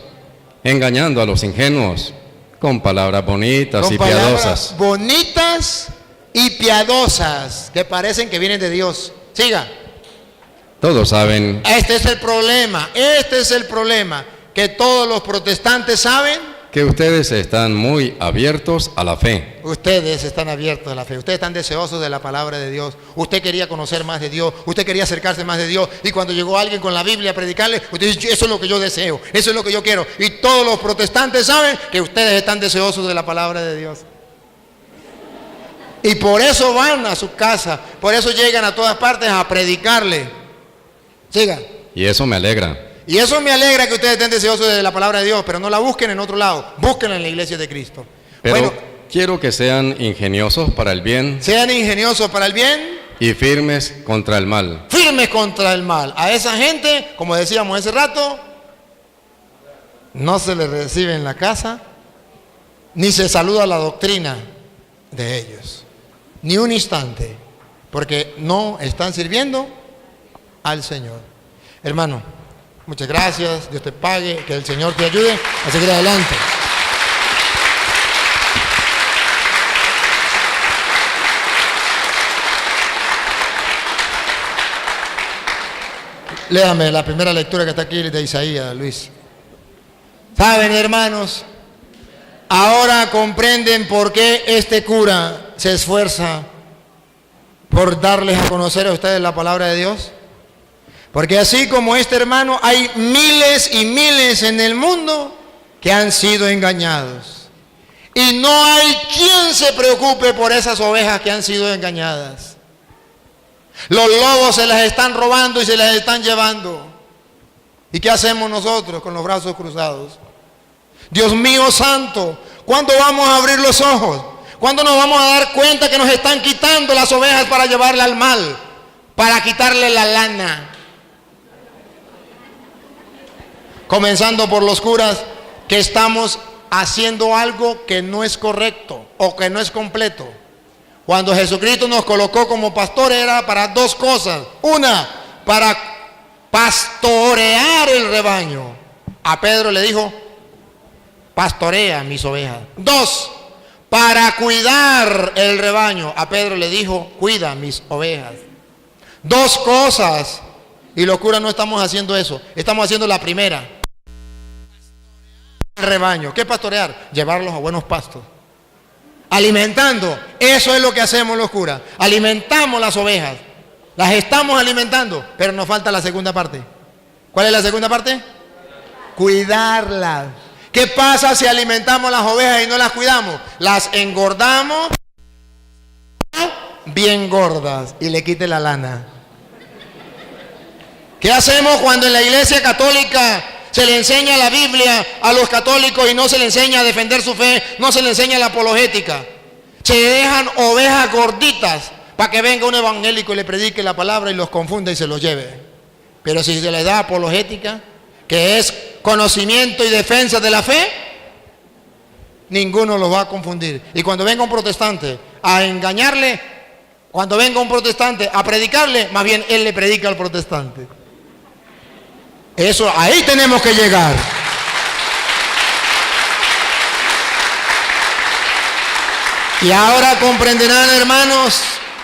D: engañando a los ingenuos con palabras bonitas y piadosas.
B: Bonitas y piadosas, que parecen que vienen de Dios. Siga.
D: Todos saben.
B: Este es el problema, que todos los protestantes saben
D: que ustedes están muy abiertos a la fe.
B: Ustedes están abiertos a la fe, ustedes están deseosos de la palabra de Dios. Usted quería conocer más de Dios, usted quería acercarse más de Dios, y cuando llegó alguien con la Biblia a predicarle, usted dice, eso es lo que yo deseo, eso es lo que yo quiero. Y todos los protestantes saben que ustedes están deseosos de la palabra de Dios. Y por eso van a su casa, por eso llegan a todas partes a predicarle. Siga.
D: Y eso me alegra.
B: Y eso me alegra, que ustedes estén deseosos de la palabra de Dios, pero no la busquen en otro lado, búsquenla en la iglesia de Cristo.
D: Pero quiero que sean ingeniosos para el bien. Y firmes contra el mal.
B: A esa gente, como decíamos hace rato, no se les recibe en la casa, ni se saluda la doctrina de ellos. Ni un instante, porque no están sirviendo al Señor. Hermano, muchas gracias, Dios te pague, que el Señor te ayude a seguir adelante. Léame la primera lectura que está aquí de Isaías, Luis. ¿Saben, hermanos? Ahora comprenden por qué este cura se esfuerza por darles a conocer a ustedes la palabra de Dios. Porque así como este hermano, hay miles y miles en el mundo que han sido engañados. Y no hay quien se preocupe por esas ovejas que han sido engañadas. Los lobos se las están robando y se las están llevando. ¿Y qué hacemos nosotros con los brazos cruzados? Dios mío santo, ¿cuándo vamos a abrir los ojos? ¿Cuándo nos vamos a dar cuenta que nos están quitando las ovejas para llevarla al mal? Para quitarle la lana. Comenzando por los curas que estamos haciendo algo que no es correcto o que no es completo. Cuando Jesucristo nos colocó como pastor era para dos cosas. Una, para pastorear el rebaño. A Pedro le dijo, pastorea mis ovejas. Dos, para cuidar el rebaño. A Pedro le dijo, cuida mis ovejas. Dos cosas. Y los curas no estamos haciendo eso. Estamos haciendo la primera. El rebaño. ¿Qué es pastorear? Llevarlos a buenos pastos. Alimentando. Eso es lo que hacemos los curas. Alimentamos las ovejas. Las estamos alimentando. Pero nos falta la segunda parte. ¿Cuál es la segunda parte? Cuidarlas. ¿Qué pasa si alimentamos las ovejas y no las cuidamos? Las engordamos bien gordas y le quite la lana. ¿Qué hacemos cuando en la iglesia católica se le enseña la Biblia a los católicos y no se le enseña a defender su fe, no se le enseña la apologética? Se dejan ovejas gorditas para que venga un evangélico y le predique la palabra y los confunda y se los lleve. Pero si se les da apologética, que es conocimiento y defensa de la fe, ninguno los va a confundir. Y cuando venga un protestante a engañarle, cuando venga un protestante a predicarle, más bien él le predica al protestante. Eso, ahí tenemos que llegar. Y ahora comprenderán, hermanos,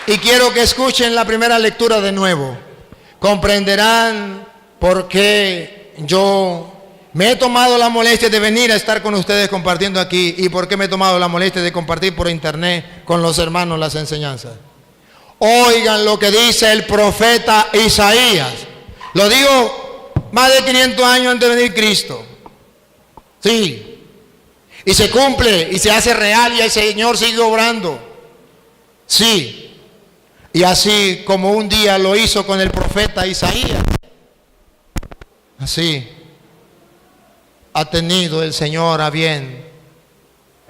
B: y quiero que escuchen la primera lectura de nuevo. Comprenderán por qué yo me he tomado la molestia de venir a estar con ustedes compartiendo aquí y por qué me he tomado la molestia de compartir por internet con los hermanos las enseñanzas. Oigan lo que dice el profeta Isaías. Lo digo más de 500 años antes de venir Cristo. Sí. Y se cumple y se hace real y el Señor sigue obrando. Sí. Y así como un día lo hizo con el profeta Isaías, así ha tenido el Señor a bien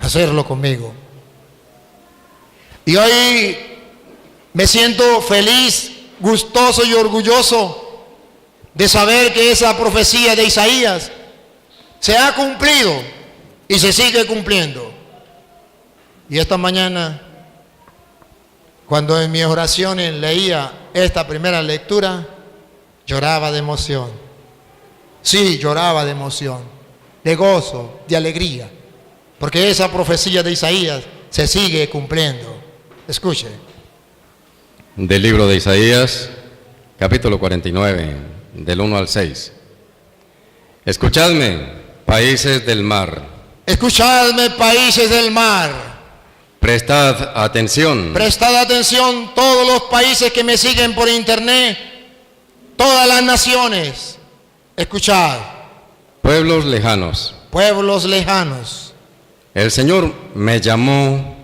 B: hacerlo conmigo. Y hoy me siento feliz, gustoso y orgulloso de saber que esa profecía de Isaías se ha cumplido y se sigue cumpliendo. Y esta mañana, cuando en mis oraciones leía esta primera lectura, lloraba de emoción. Sí, lloraba de emoción, de gozo, de alegría, porque esa profecía de Isaías se sigue cumpliendo. Escuche.
D: Del libro de Isaías, capítulo 49. Del 1 al 6. Escuchadme, países del mar.
B: Escuchadme, países del mar.
D: Prestad atención.
B: Prestad atención todos los países que me siguen por internet, todas las naciones. Escuchad.
D: Pueblos lejanos.
B: Pueblos lejanos.
D: El Señor me llamó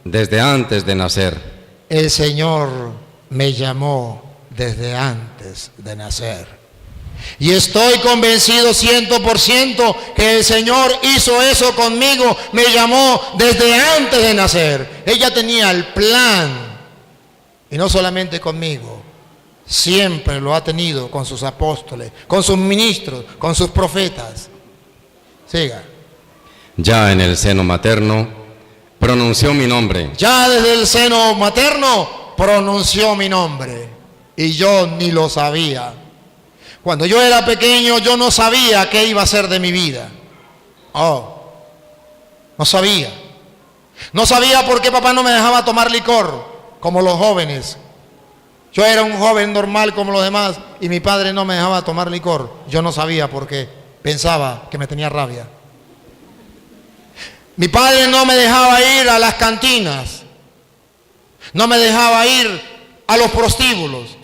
D: desde antes de nacer.
B: El Señor me llamó desde antes de nacer. Y estoy convencido 100% que el Señor hizo eso conmigo, me llamó desde antes de nacer. Ella tenía el plan, y no solamente conmigo, siempre lo ha tenido con sus apóstoles, con sus ministros, con sus profetas. Siga.
D: Ya en el seno materno pronunció mi nombre.
B: Ya desde el seno materno pronunció mi nombre, y yo ni lo sabía. Cuando yo era pequeño, yo no sabía qué iba a ser de mi vida. No sabía. No sabía por qué papá no me dejaba tomar licor, como los jóvenes Yo era un joven normal como los demás y mi padre no me dejaba tomar licor. Yo no sabía por qué. Pensaba que me tenía rabia. Mi padre no me dejaba ir a las cantinas. No me dejaba ir a los prostíbulos.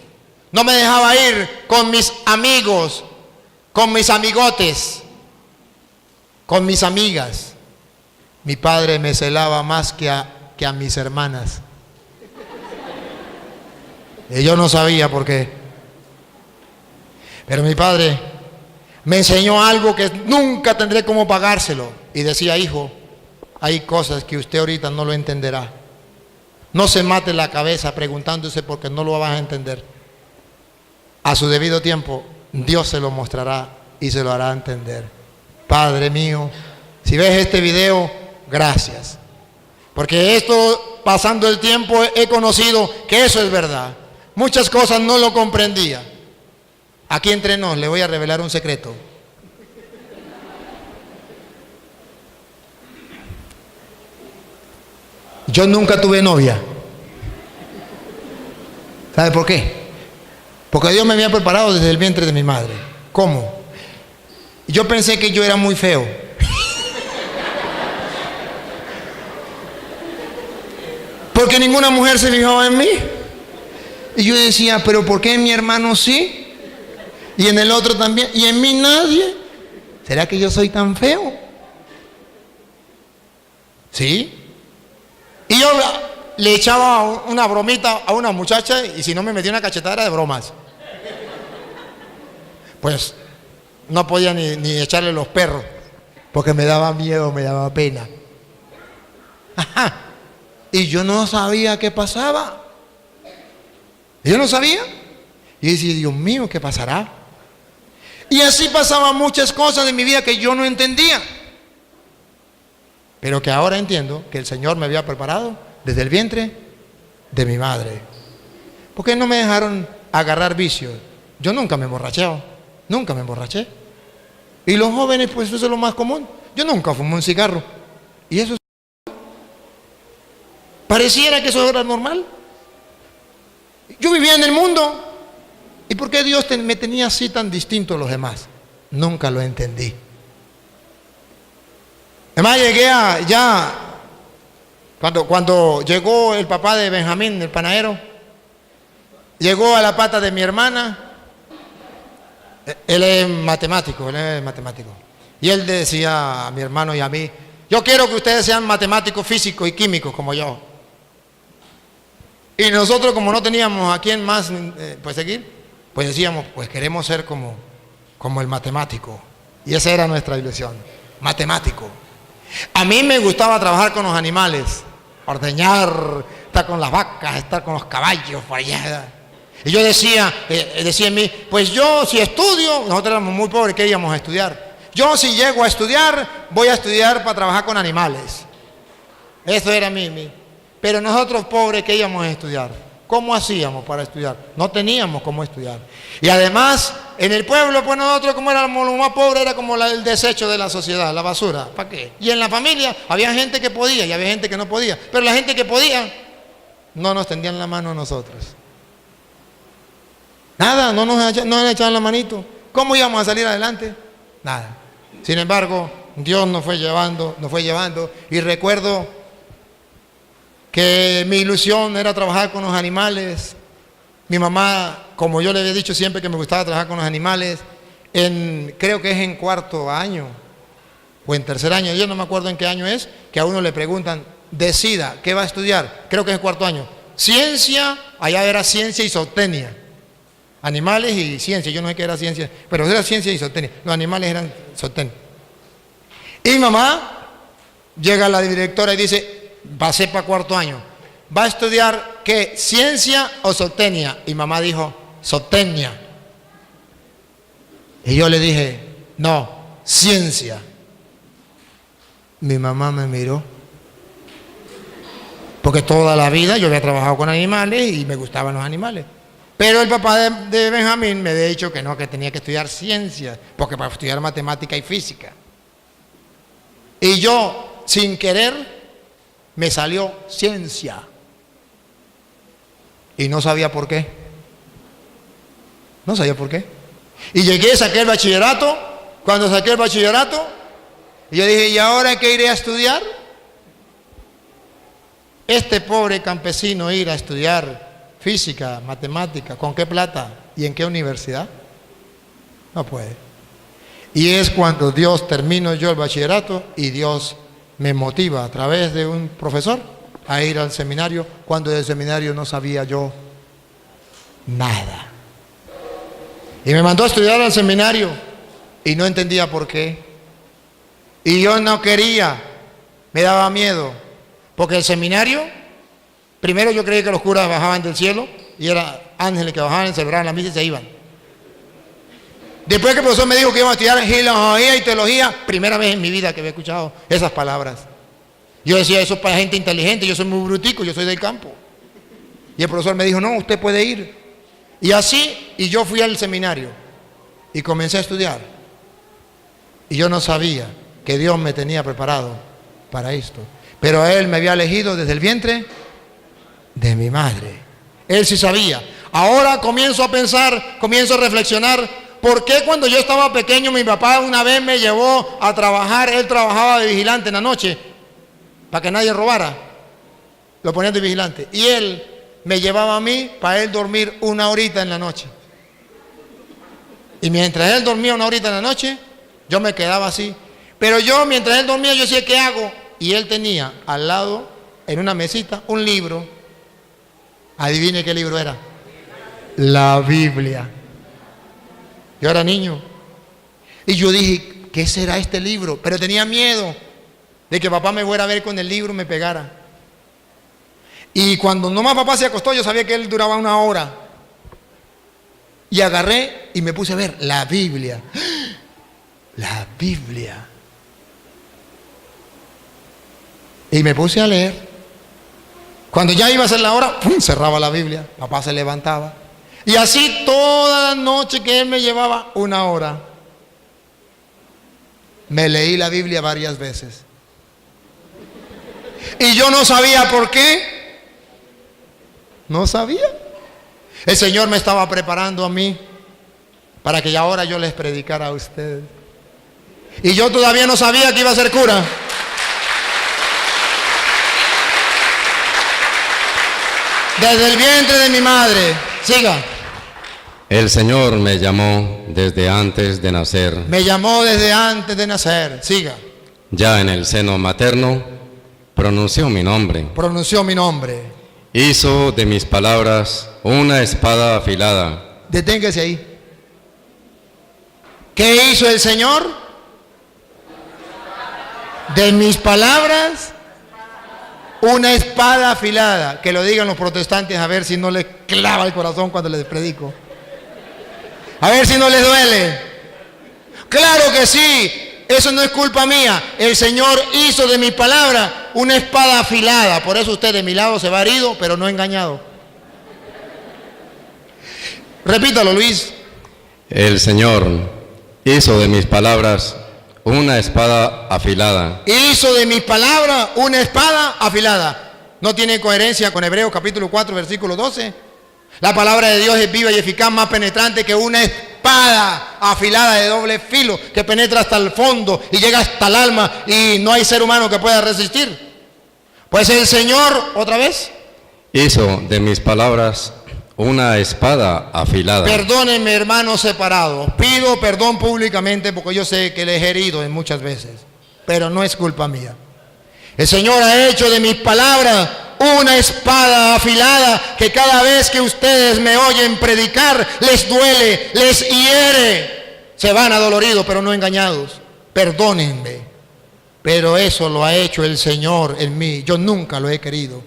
B: No me dejaba ir con mis amigos, con mis amigotes, con mis amigas. Mi padre me celaba más que a mis hermanas. Y yo no sabía por qué. Pero mi padre me enseñó algo que nunca tendré cómo pagárselo. Y decía: hijo, hay cosas que usted ahorita no lo entenderá. No se mate la cabeza preguntándose porque no lo vas a entender. A su debido tiempo, Dios se lo mostrará y se lo hará entender. Padre mío, si ves este video, gracias. Porque esto, pasando el tiempo, he conocido que eso es verdad. Muchas cosas no lo comprendía. Aquí entre nos le voy a revelar un secreto. Yo nunca tuve novia. ¿Sabe por qué? Porque Dios me había preparado desde el vientre de mi madre. ¿Cómo? Yo pensé que yo era muy feo. Porque ninguna mujer se fijaba en mí. Y yo decía: pero ¿por qué en mi hermano sí? Y en el otro también. Y en mí nadie. ¿Será que yo soy tan feo? ¿Sí? Y yo le echaba una bromita a una muchacha y si no me metía una cachetada de bromas. Pues no podía ni echarle los perros porque me daba miedo, me daba pena. Ajá. Y yo no sabía qué pasaba. Yo no sabía. Y decía: Dios mío, ¿qué pasará? Y así pasaban muchas cosas de mi vida que yo no entendía. Pero que ahora entiendo que el Señor me había preparado desde el vientre de mi madre. ¿Por qué no me dejaron agarrar vicios? Yo nunca me emborrachaba, nunca me emborraché. Y los jóvenes, pues eso es lo más común. Yo nunca fumé un cigarro. Y eso pareciera que eso era normal. Yo vivía en el mundo. ¿Y por qué Dios me tenía así tan distinto a los demás? Nunca lo entendí. Además llegué cuando llegó el papá de Benjamín, el panadero, llegó a la pata de mi hermana. Él es matemático. Y él decía a mi hermano y a mí: yo quiero que ustedes sean matemáticos, físicos y químicos como yo. Y nosotros, como no teníamos a quién más pues seguir, pues decíamos: pues queremos ser como el matemático. Y esa era nuestra ilusión, matemático. A mí me gustaba trabajar con los animales, ordeñar, estar con las vacas, estar con los caballos por allá. Y yo decía en mí: pues yo si estudio, nosotros éramos muy pobres, ¿qué íbamos a estudiar? Yo si llego a estudiar, voy a estudiar para trabajar con animales. Eso era mí. Pero nosotros pobres, ¿qué íbamos a estudiar? ¿Cómo hacíamos para estudiar? No teníamos cómo estudiar. Y además, en el pueblo, pues nosotros como éramos los más pobres, era como el desecho de la sociedad, la basura. ¿Para qué? Y en la familia había gente que podía y había gente que no podía. Pero la gente que podía, no nos tendían la mano a nosotros. Nada, no nos echaban la manito. ¿Cómo íbamos a salir adelante? Nada. Sin embargo, Dios nos fue llevando. Y recuerdo que mi ilusión era trabajar con los animales. Mi mamá, como yo le había dicho siempre que me gustaba trabajar con los animales, creo que es en cuarto año o en tercer año, yo no me acuerdo en qué año es, que a uno le preguntan: decida, ¿qué va a estudiar? Creo que es cuarto año. Ciencia, allá era ciencia y zootecnia. Animales y ciencia, yo no sé qué era ciencia, pero era ciencia y zootecnia. Los animales eran zootecnia. Y mi mamá llega a la directora y dice: pasé para cuarto año. ¿Va a estudiar qué? ¿Ciencia o zootecnia? Y mamá dijo: zootecnia. Y yo le dije: no, ciencia. Mi mamá me miró. Porque toda la vida yo había trabajado con animales y me gustaban los animales. Pero el papá de Benjamín me había dicho que no, que tenía que estudiar ciencia, porque para estudiar matemática y física. Y yo, sin querer, me salió ciencia. Y no sabía por qué. No sabía por qué. Y llegué, saqué el bachillerato. Cuando saqué el bachillerato, yo dije, ¿y ahora qué iré a estudiar? Este pobre campesino ir a estudiar física, matemática, ¿con qué plata? ¿Y en qué universidad? No puede. Y es cuando Dios termino yo el bachillerato y Dios me motiva a través de un profesor a ir al seminario, cuando del seminario no sabía yo nada. Y me mandó a estudiar al seminario y no entendía por qué. Y yo no quería, me daba miedo, porque el seminario, primero yo creí que los curas bajaban del cielo y eran ángeles que bajaban, celebraban la misa y se iban. Después que el profesor me dijo que iba a estudiar filología y teología, primera vez en mi vida que había escuchado esas palabras. Yo decía, eso es para gente inteligente, yo soy muy brutico, yo soy del campo. Y el profesor me dijo, no, usted puede ir. Y así, y yo fui al seminario y comencé a estudiar. Y yo no sabía que Dios me tenía preparado para esto. Pero Él me había elegido desde el vientre de mi madre. Él sí sabía. Ahora comienzo a pensar, comienzo a reflexionar. ¿Por qué cuando yo estaba pequeño mi papá una vez me llevó a trabajar? Él trabajaba de vigilante en la noche para que nadie robara. Lo ponían de vigilante. Y él me llevaba a mí para él dormir una horita en la noche. Y mientras él dormía una horita en la noche, yo me quedaba así. Pero yo, mientras él dormía, yo decía, ¿qué hago? Y él tenía al lado, en una mesita, un libro. Adivine qué libro era. La Biblia. Yo era niño. Y yo dije, ¿qué será este libro? Pero tenía miedo de que papá me fuera a ver con el libro y me pegara. Y cuando nomás papá se acostó, yo sabía que él duraba una hora. Y agarré y me puse a ver la Biblia. La Biblia. Y me puse a leer. Cuando ya iba a ser la hora, ¡pum!, cerraba la Biblia. Papá se levantaba. Y así toda la noche que él me llevaba, una hora. Me leí la Biblia varias veces. Y yo no sabía por qué. No sabía. El Señor me estaba preparando a mí para que ya ahora yo les predicara a ustedes. Y yo todavía no sabía que iba a ser cura. Desde el vientre de mi madre. Siga.
D: El Señor me llamó desde antes de nacer.
B: Me llamó desde antes de nacer. Siga.
D: Ya en el seno materno pronunció mi nombre.
B: Pronunció mi nombre.
D: Hizo de mis palabras una espada afilada.
B: Deténgase ahí. ¿Qué hizo el Señor? De mis palabras una espada afilada. Que lo digan los protestantes a ver si no les clava el corazón cuando les predico. A ver si no les duele. Claro que sí. Eso no es culpa mía. El Señor hizo de mi palabra una espada afilada. Por eso usted de mi lado se va herido, pero no engañado. Repítalo, Luis.
D: El Señor hizo de mis palabras una espada afilada.
B: Hizo de mis palabras una espada afilada. ¿No tiene coherencia con Hebreos capítulo 4, versículo 12? La palabra de Dios es viva y eficaz, más penetrante que una espada afilada de doble filo, que penetra hasta el fondo y llega hasta el alma y no hay ser humano que pueda resistir. Pues el Señor, otra vez,
D: hizo de mis palabras una espada afilada.
B: Perdónenme, hermanos separados. Pido perdón públicamente porque yo sé que les he herido en muchas veces, pero no es culpa mía. El Señor ha hecho de mis palabras una espada afilada que cada vez que ustedes me oyen predicar les duele, les hiere. Se van adoloridos pero no engañados. Perdónenme, pero eso lo ha hecho el Señor en mí. Yo nunca lo he querido.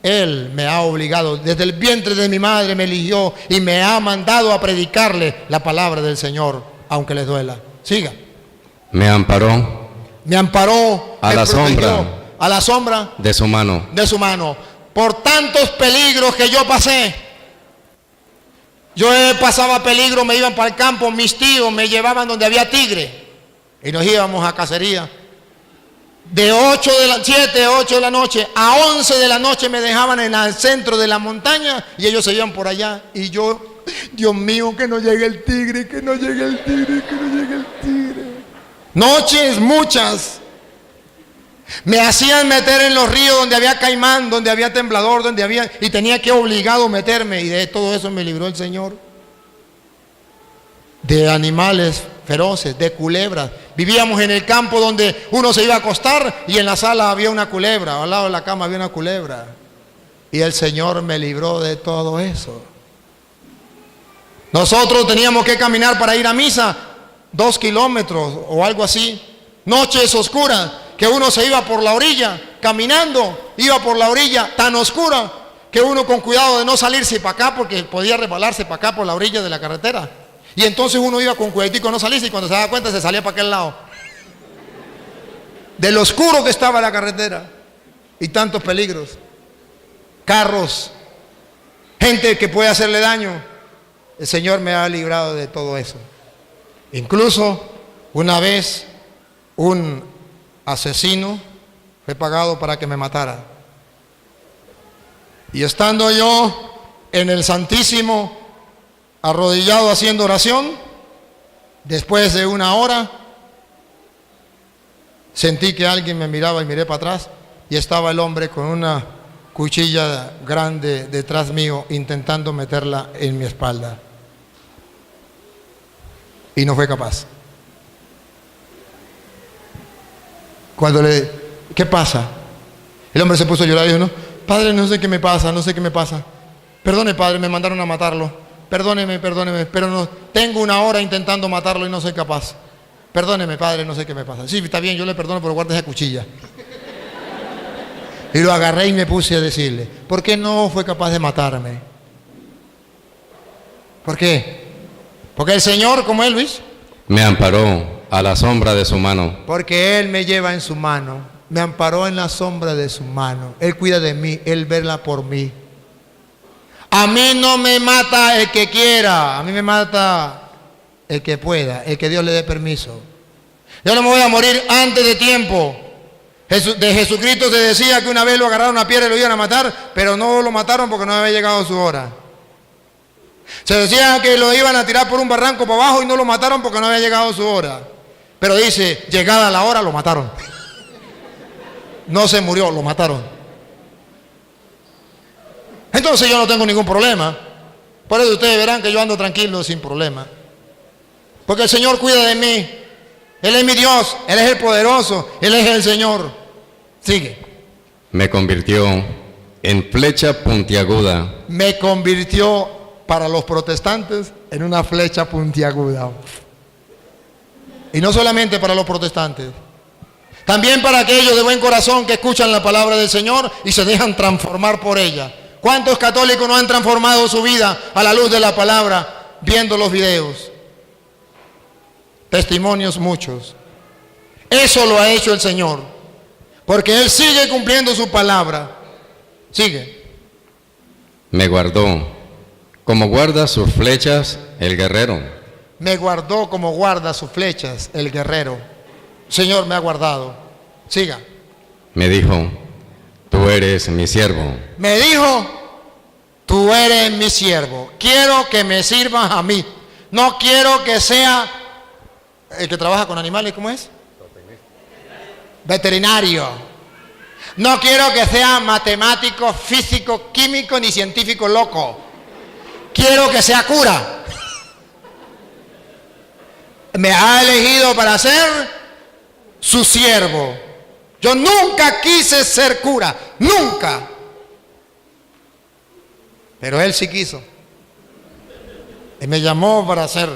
B: Él me ha obligado, desde el vientre de mi madre me eligió y me ha mandado a predicarle la palabra del Señor, aunque les duela. Siga.
D: Me amparó.
B: Me amparó
D: a la sombra.
B: A la sombra
D: de su mano.
B: De su mano. Por tantos peligros que yo pasé. Yo pasaba peligro, me iban para el campo, mis tíos me llevaban donde había tigre y nos íbamos a cacería. De 7, 8 de la noche a 11 de la noche me dejaban en el centro de la montaña y ellos se iban por allá y yo Dios mío, que no llegue el tigre, que no llegue el tigre, que no llegue el tigre. Noches muchas. Me hacían meter en los ríos donde había caimán, donde había temblador, donde había... Y tenía que obligado meterme. Y de todo eso me libró el Señor. De animales feroces, de culebras. Vivíamos en el campo donde uno se iba a acostar y en la sala había una culebra. Al lado de la cama había una culebra. Y el Señor me libró de todo eso. Nosotros teníamos que caminar para ir a misa 2 kilómetros o algo así. Noches oscuras, que uno se iba por la orilla, caminando, iba por la orilla tan oscura que uno con cuidado de no salirse para acá porque podía resbalarse para acá por la orilla de la carretera. Y entonces uno iba con cuidadito a no salirse y cuando se daba cuenta se salía para aquel lado. De lo oscuro que estaba la carretera y tantos peligros. Carros, gente que puede hacerle daño. El Señor me ha librado de todo eso. Incluso una vez un asesino fue pagado para que me matara. Y estando yo en el Santísimo, arrodillado haciendo oración, después de 1 hora, sentí que alguien me miraba y miré para atrás y estaba el hombre con una cuchilla grande detrás mío intentando meterla en mi espalda. Y no fue capaz. Cuando ¿qué pasa? El hombre se puso a llorar y dijo, no, padre, no sé qué me pasa, no sé qué me pasa. Perdone, padre, me mandaron a matarlo. Perdóneme, pero no, tengo 1 hora intentando matarlo y no soy capaz. Perdóneme, padre, no sé qué me pasa. Sí, está bien, yo le perdono, pero guarde esa cuchilla. Y lo agarré y me puse a decirle, ¿por qué no fue capaz de matarme? ¿Por qué? Porque el Señor, ¿cómo es, Luis?
D: Me amparó a la sombra de su mano.
B: Porque Él me lleva en su mano, me amparó en la sombra de su mano. Él cuida de mí, Él vela por mí. A mí no me mata el que quiera, a mí me mata el que pueda, el que Dios le dé permiso. Yo no me voy a morir antes de tiempo. De Jesucristo se decía que una vez lo agarraron a piedra y lo iban a matar, pero no lo mataron porque no había llegado su hora. Se decía que lo iban a tirar por un barranco para abajo y no lo mataron porque no había llegado su hora. Pero dice, llegada la hora, lo mataron. No se murió, lo mataron. Entonces yo no tengo ningún problema. Por eso ustedes verán que yo ando tranquilo, sin problema. Porque el Señor cuida de mí. Él es mi Dios, Él es el poderoso, Él es el Señor. Sigue.
D: Me convirtió en flecha puntiaguda.
B: Me convirtió para los protestantes en una flecha puntiaguda. Y no solamente para los protestantes, también para aquellos de buen corazón que escuchan la palabra del Señor y se dejan transformar por ella. ¿Cuántos católicos no han transformado su vida a la luz de la palabra viendo los videos? Testimonios muchos. Eso lo ha hecho el Señor, porque Él sigue cumpliendo su palabra. Sigue.
D: Me guardó como guarda sus flechas el guerrero.
B: Me guardó como guarda sus flechas el guerrero. Señor me ha guardado. Siga.
D: Me dijo, tú eres mi siervo.
B: Me dijo, tú eres mi siervo. Quiero que me sirvas a mí. No quiero que sea el que trabaja con animales, ¿cómo es? Veterinario. No quiero que sea matemático, físico, químico ni científico loco. Quiero que sea cura. Me ha elegido para ser su siervo. Yo nunca quise ser cura, nunca. Pero Él sí quiso. Y me llamó para ser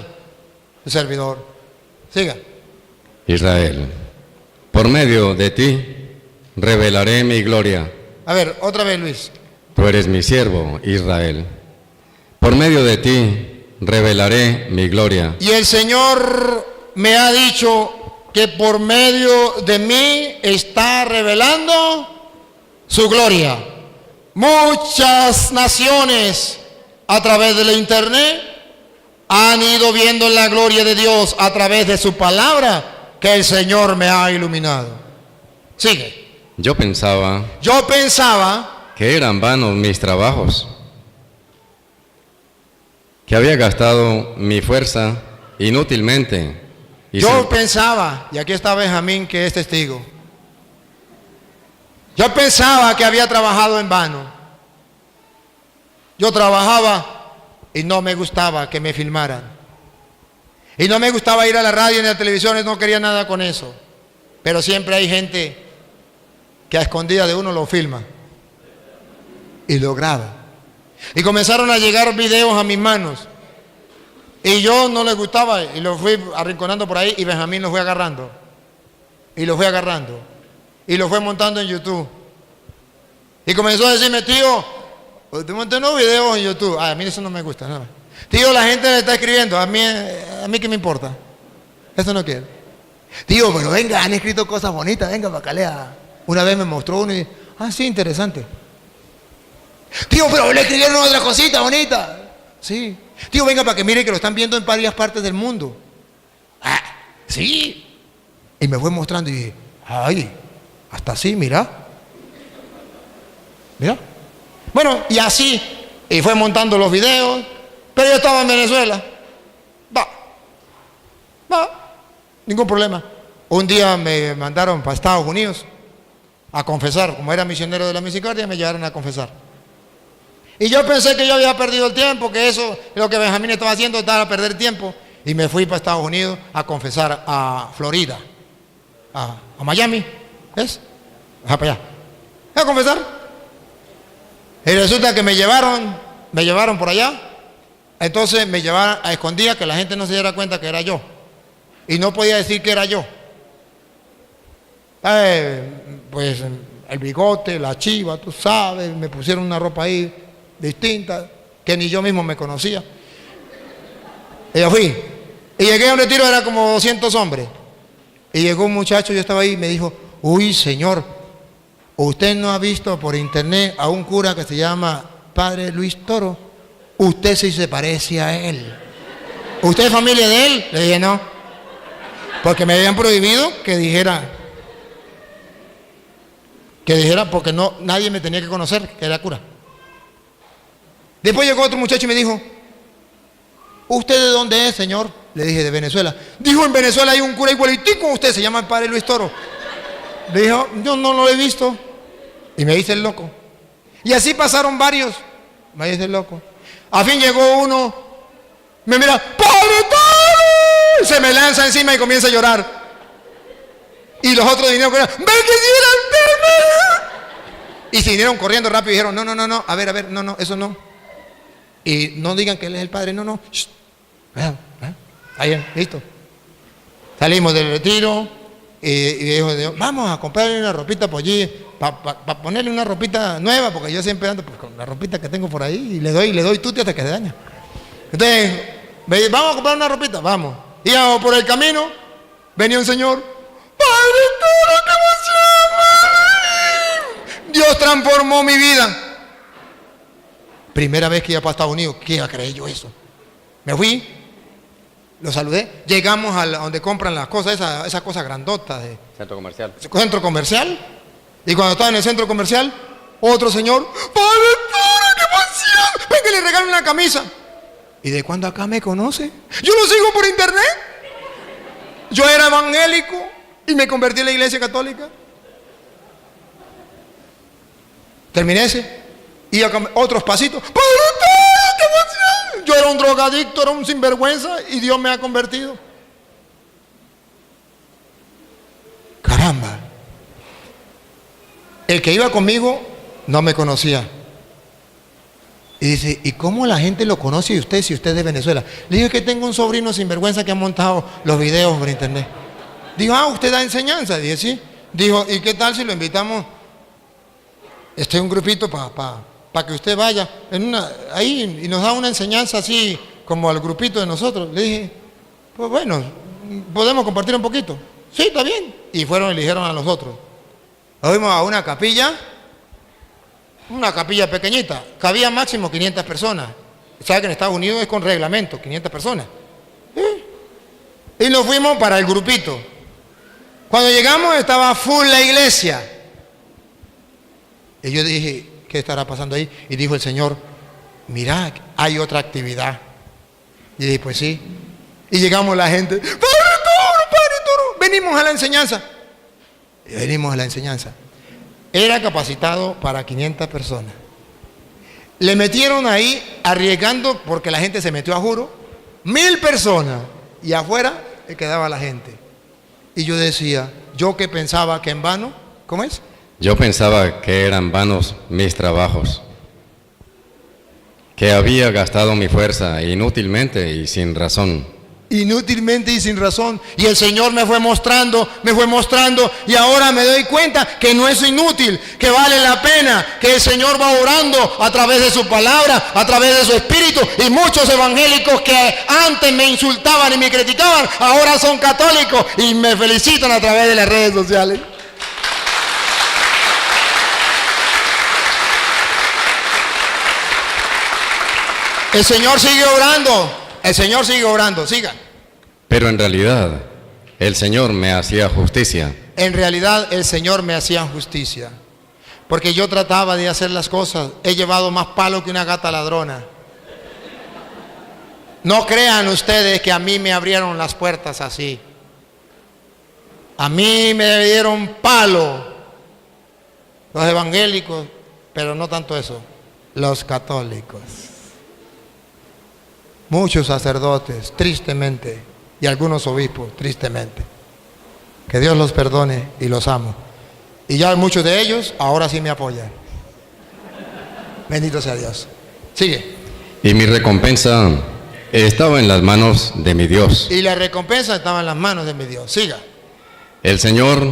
B: su servidor. Siga.
D: Israel, por medio de ti revelaré mi gloria.
B: A ver, otra vez, Luis.
D: Tú eres mi siervo, Israel. Por medio de ti revelaré mi gloria.
B: Y el Señor me ha dicho que por medio de mí está revelando su gloria. Muchas naciones a través de la internet han ido viendo la gloria de Dios a través de su palabra que el Señor me ha iluminado. Sigue.
D: Yo pensaba
B: que
D: eran vanos mis trabajos que había gastado mi fuerza inútilmente.
B: Yo pensaba, y aquí está Benjamín que es testigo, yo pensaba que había trabajado en vano. Yo trabajaba y no me gustaba que me filmaran. Y no me gustaba ir a la radio ni a la televisión, no quería nada con eso. Pero siempre hay gente que a escondidas de uno lo filma y lo graba. Y comenzaron a llegar videos a mis manos. Y yo no les gustaba y los fui arrinconando por ahí y Benjamín los fue agarrando. Y los fue agarrando. Y los fue montando en YouTube. Y comenzó a decirme, tío, usted montó unos videos en YouTube. A mí eso no me gusta, nada. Tío, la gente le está escribiendo. A mí qué me importa. Eso no quiero. Tío, pero venga, han escrito cosas bonitas, venga, para acá lea. Una vez me mostró uno y dije, sí, interesante. Tío, pero le escribieron otra cosita bonita. Sí. Tío, venga para que mire que lo están viendo en varias partes del mundo. Sí. Y me fue mostrando y dije, hasta así, mira. Mira. Bueno, y así. Y fue montando los videos. Pero yo estaba en Venezuela. Ningún problema. Un día me mandaron para Estados Unidos a confesar. Como era misionero de la misericordia, me llevaron a confesar. Y yo pensé que yo había perdido el tiempo, que eso, lo que Benjamín estaba haciendo, estaba a perder tiempo. Y me fui para Estados Unidos a confesar a Florida, a Miami, ¿ves? Para allá. A confesar. Y resulta que me llevaron por allá. Entonces me llevaron a escondidas, que la gente no se diera cuenta que era yo. Y no podía decir que era yo. Pues el bigote, la chiva, tú sabes, me pusieron una ropa ahí distinta, que ni yo mismo me conocía. Y yo fui. Y llegué a un retiro, era como 200 hombres. Y llegó un muchacho, yo estaba ahí, y me dijo, uy, señor, ¿usted no ha visto por internet a un cura que se llama Padre Luis Toro? Usted sí se parece a él. ¿Usted es familia de él? Le dije, no. Porque me habían prohibido que dijera, porque no, nadie me tenía que conocer que era cura. Después llegó otro muchacho y me dijo, ¿usted de dónde es, señor? Le dije, de Venezuela. Dijo, en Venezuela hay un cura igualitico como usted, se llama el Padre Luis Toro. Le dijo, yo no lo he visto. Y me dice el loco. Y así pasaron varios. Me dice el loco. A fin llegó uno, me mira, ¡Padre Toro! Se me lanza encima y comienza a llorar. Y los otros vinieron corriendo, ¡ven que sí era el tema! Y se vinieron corriendo rápido y dijeron, no, a ver, no, eso no. Y no digan que él es el padre, no. Shh. Ahí, listo. Salimos del retiro y dijo, vamos a comprarle una ropita por allí, para ponerle una ropita nueva, porque yo siempre ando pues, con la ropita que tengo por ahí y le doy tuti hasta que se daña. Entonces, vamos a comprar una ropita, vamos. Y por el camino venía un señor, ¡Padre Toro, qué emoción! Dios transformó mi vida. Primera vez que iba para Estados Unidos, ¿qué iba a creer yo eso? Me fui, lo saludé, llegamos a donde compran las cosas, esas cosas grandotas de
D: Centro comercial.
B: Centro comercial. Y cuando estaba en el centro comercial, otro señor, ¡Padre Toro, qué emoción! Ven que le regalo una camisa. ¿Y de cuándo acá me conoce? Yo lo sigo por internet. Yo era evangélico y me convertí en la iglesia católica. Terminé ese. Y otros pasitos. ¡Padre Toro, qué emoción! Yo era un drogadicto, era un sinvergüenza y Dios me ha convertido. Caramba. El que iba conmigo no me conocía. Y dice, ¿y cómo la gente lo conoce usted si usted es de Venezuela? Le dije que tengo un sobrino sinvergüenza que ha montado los videos por internet. Dijo, ¿usted da enseñanza? Dije, sí. Dijo, ¿y qué tal si lo invitamos? Un grupito para que usted vaya ahí y nos da una enseñanza así como al grupito de nosotros. Le dije, pues bueno, podemos compartir un poquito. Sí, está bien. Y fueron y le dijeron a los otros. Fuimos a una capilla pequeñita, cabía máximo 500 personas. ¿Sabe que en Estados Unidos es con reglamento, 500 personas? Y nos fuimos para el grupito. Cuando llegamos estaba full la iglesia. Y yo dije, ¿qué estará pasando ahí? Y dijo el Señor, mirá, hay otra actividad. Y dije, pues sí. Y llegamos la gente, Padre Toro, venimos a la enseñanza. Y venimos a la enseñanza. Era capacitado para 500 personas. Le metieron ahí, arriesgando, porque la gente se metió a juro, 1000 personas. Y afuera quedaba la gente. Y yo decía, yo que pensaba que en vano, ¿cómo es?
D: Yo pensaba que eran vanos mis trabajos, que había gastado mi fuerza inútilmente y sin razón.
B: Inútilmente y sin razón. Y el Señor me fue mostrando, y ahora me doy cuenta que no es inútil, que vale la pena, que el Señor va orando a través de su palabra, a través de su espíritu. Y muchos evangélicos que antes me insultaban y me criticaban, ahora son católicos y me felicitan a través de las redes sociales. El Señor sigue orando. El Señor sigue orando. Siga.
D: Pero en realidad, el Señor me hacía justicia.
B: En realidad, el Señor me hacía justicia. Porque yo trataba de hacer las cosas. He llevado más palo que una gata ladrona. No crean ustedes que a mí me abrieron las puertas así. A mí me dieron palo los evangélicos, pero no tanto eso, los católicos. Muchos sacerdotes, tristemente, y algunos obispos, tristemente. Que Dios los perdone y los amo. Y ya muchos de ellos ahora sí me apoyan. Bendito sea Dios. Sigue.
D: Y mi recompensa estaba en las manos de mi Dios.
B: Y la recompensa estaba en las manos de mi Dios. Siga.
D: El Señor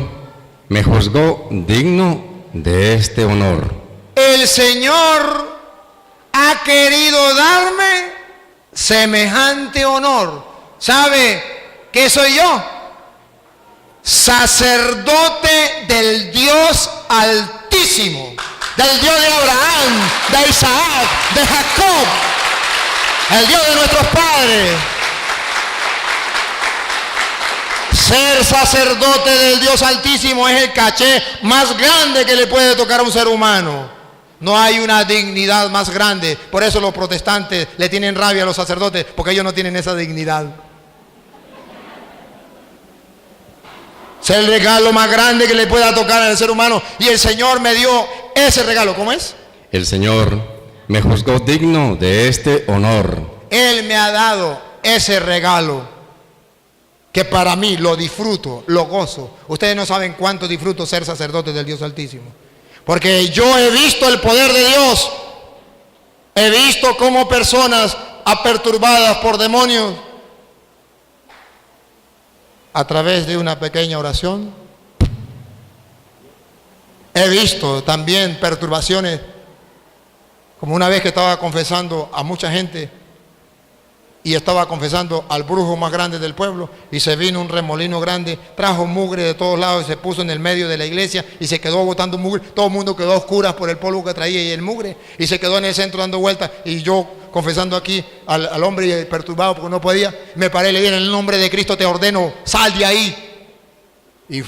D: me juzgó digno de este honor.
B: El Señor ha querido darme semejante honor. ¿Sabe qué soy yo? Sacerdote del Dios Altísimo, del Dios de Abraham, de Isaac, de Jacob, el Dios de nuestros padres. Ser sacerdote del Dios Altísimo es el caché más grande que le puede tocar a un ser humano. No hay una dignidad más grande. Por eso los protestantes le tienen rabia a los sacerdotes, porque ellos no tienen esa dignidad. Es el regalo más grande que le pueda tocar al ser humano. Y el Señor me dio ese regalo. ¿Cómo es?
D: El Señor me juzgó digno de este honor.
B: Él me ha dado ese regalo, que para mí lo disfruto, lo gozo. Ustedes no saben cuánto disfruto ser sacerdote del Dios Altísimo. Porque yo he visto el poder de Dios. He visto cómo personas aperturbadas por demonios, a través de una pequeña oración, he visto también perturbaciones, como una vez que estaba confesando a mucha gente y estaba confesando al brujo más grande del pueblo, y se vino un remolino grande, trajo mugre de todos lados y se puso en el medio de la iglesia y se quedó botando mugre. Todo el mundo quedó a oscuras por el polvo que traía y el mugre, y se quedó en el centro dando vueltas. Y yo confesando aquí al hombre perturbado porque no podía, me paré y le dije: en el nombre de Cristo te ordeno, sal de ahí. Y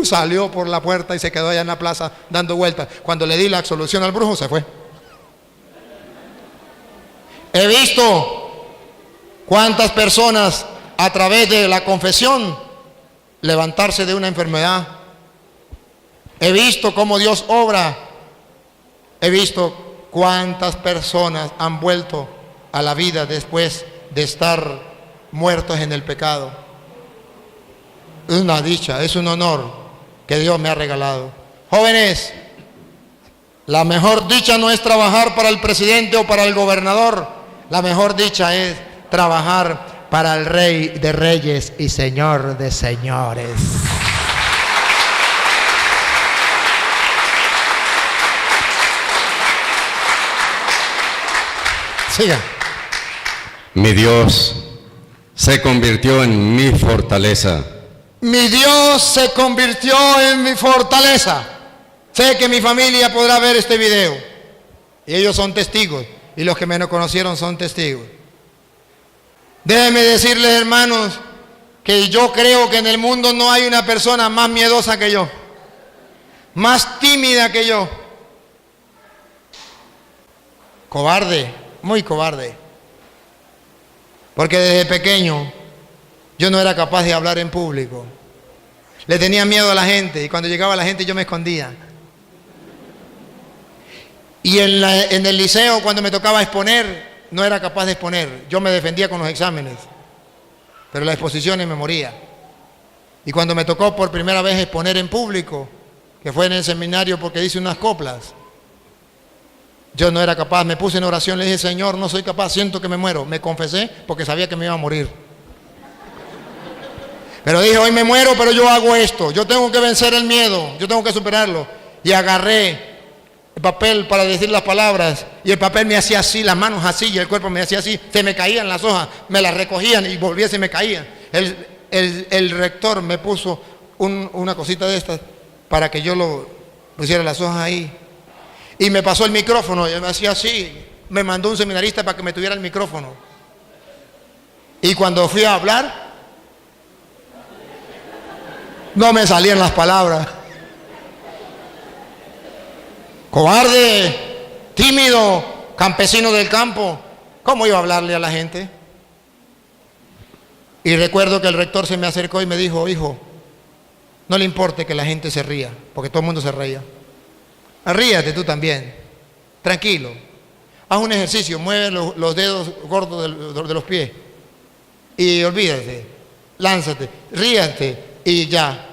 B: salió por la puerta y se quedó allá en la plaza dando vueltas. Cuando le di la absolución al brujo, se fue. He visto cuántas personas a través de la confesión levantarse de una enfermedad. He visto cómo Dios obra. He visto cuántas personas han vuelto a la vida después de estar muertos en el pecado. Es una dicha, es un honor que Dios me ha regalado. Jóvenes, la mejor dicha no es trabajar para el presidente o para el gobernador. La mejor dicha es trabajar para el Rey de Reyes y Señor de Señores. Siga.
D: Mi Dios se convirtió en mi fortaleza.
B: Mi Dios se convirtió en mi fortaleza. Sé que mi familia podrá ver este video y ellos son testigos, y los que me no conocieron son testigos. Déjenme decirles, hermanos, que yo creo que en el mundo no hay una persona más miedosa que yo, más tímida que yo, cobarde, muy cobarde. Porque desde pequeño yo no era capaz de hablar en público. Le tenía miedo a la gente y cuando llegaba la gente yo me escondía. Y en el liceo, cuando me tocaba exponer, no era capaz de exponer. Yo me defendía con los exámenes, pero las exposiciones me moría. Y cuando me tocó por primera vez exponer en público, que fue en el seminario porque hice unas coplas, yo no era capaz, me puse en oración, le dije, Señor, no soy capaz, siento que me muero. Me confesé porque sabía que me iba a morir. Pero dije, hoy me muero, pero yo hago esto. Yo tengo que vencer el miedo, yo tengo que superarlo. Y agarré el papel para decir las palabras y el papel me hacía así, las manos así y el cuerpo me hacía así. Se me caían las hojas, me las recogían y volvía y se me caían. El rector me puso una cosita de estas para que yo lo pusiera las hojas ahí. Y me pasó el micrófono, y me hacía así, me mandó un seminarista para que me tuviera el micrófono. Y cuando fui a hablar, no me salían las palabras. Cobarde, tímido, campesino del campo, ¿cómo iba a hablarle a la gente? Y recuerdo que el rector se me acercó y me dijo, hijo, no le importe que la gente se ría, porque todo el mundo se reía. Ríate tú también, tranquilo. Haz un ejercicio, mueve los dedos gordos de los pies y olvídate, lánzate, ríate y ya.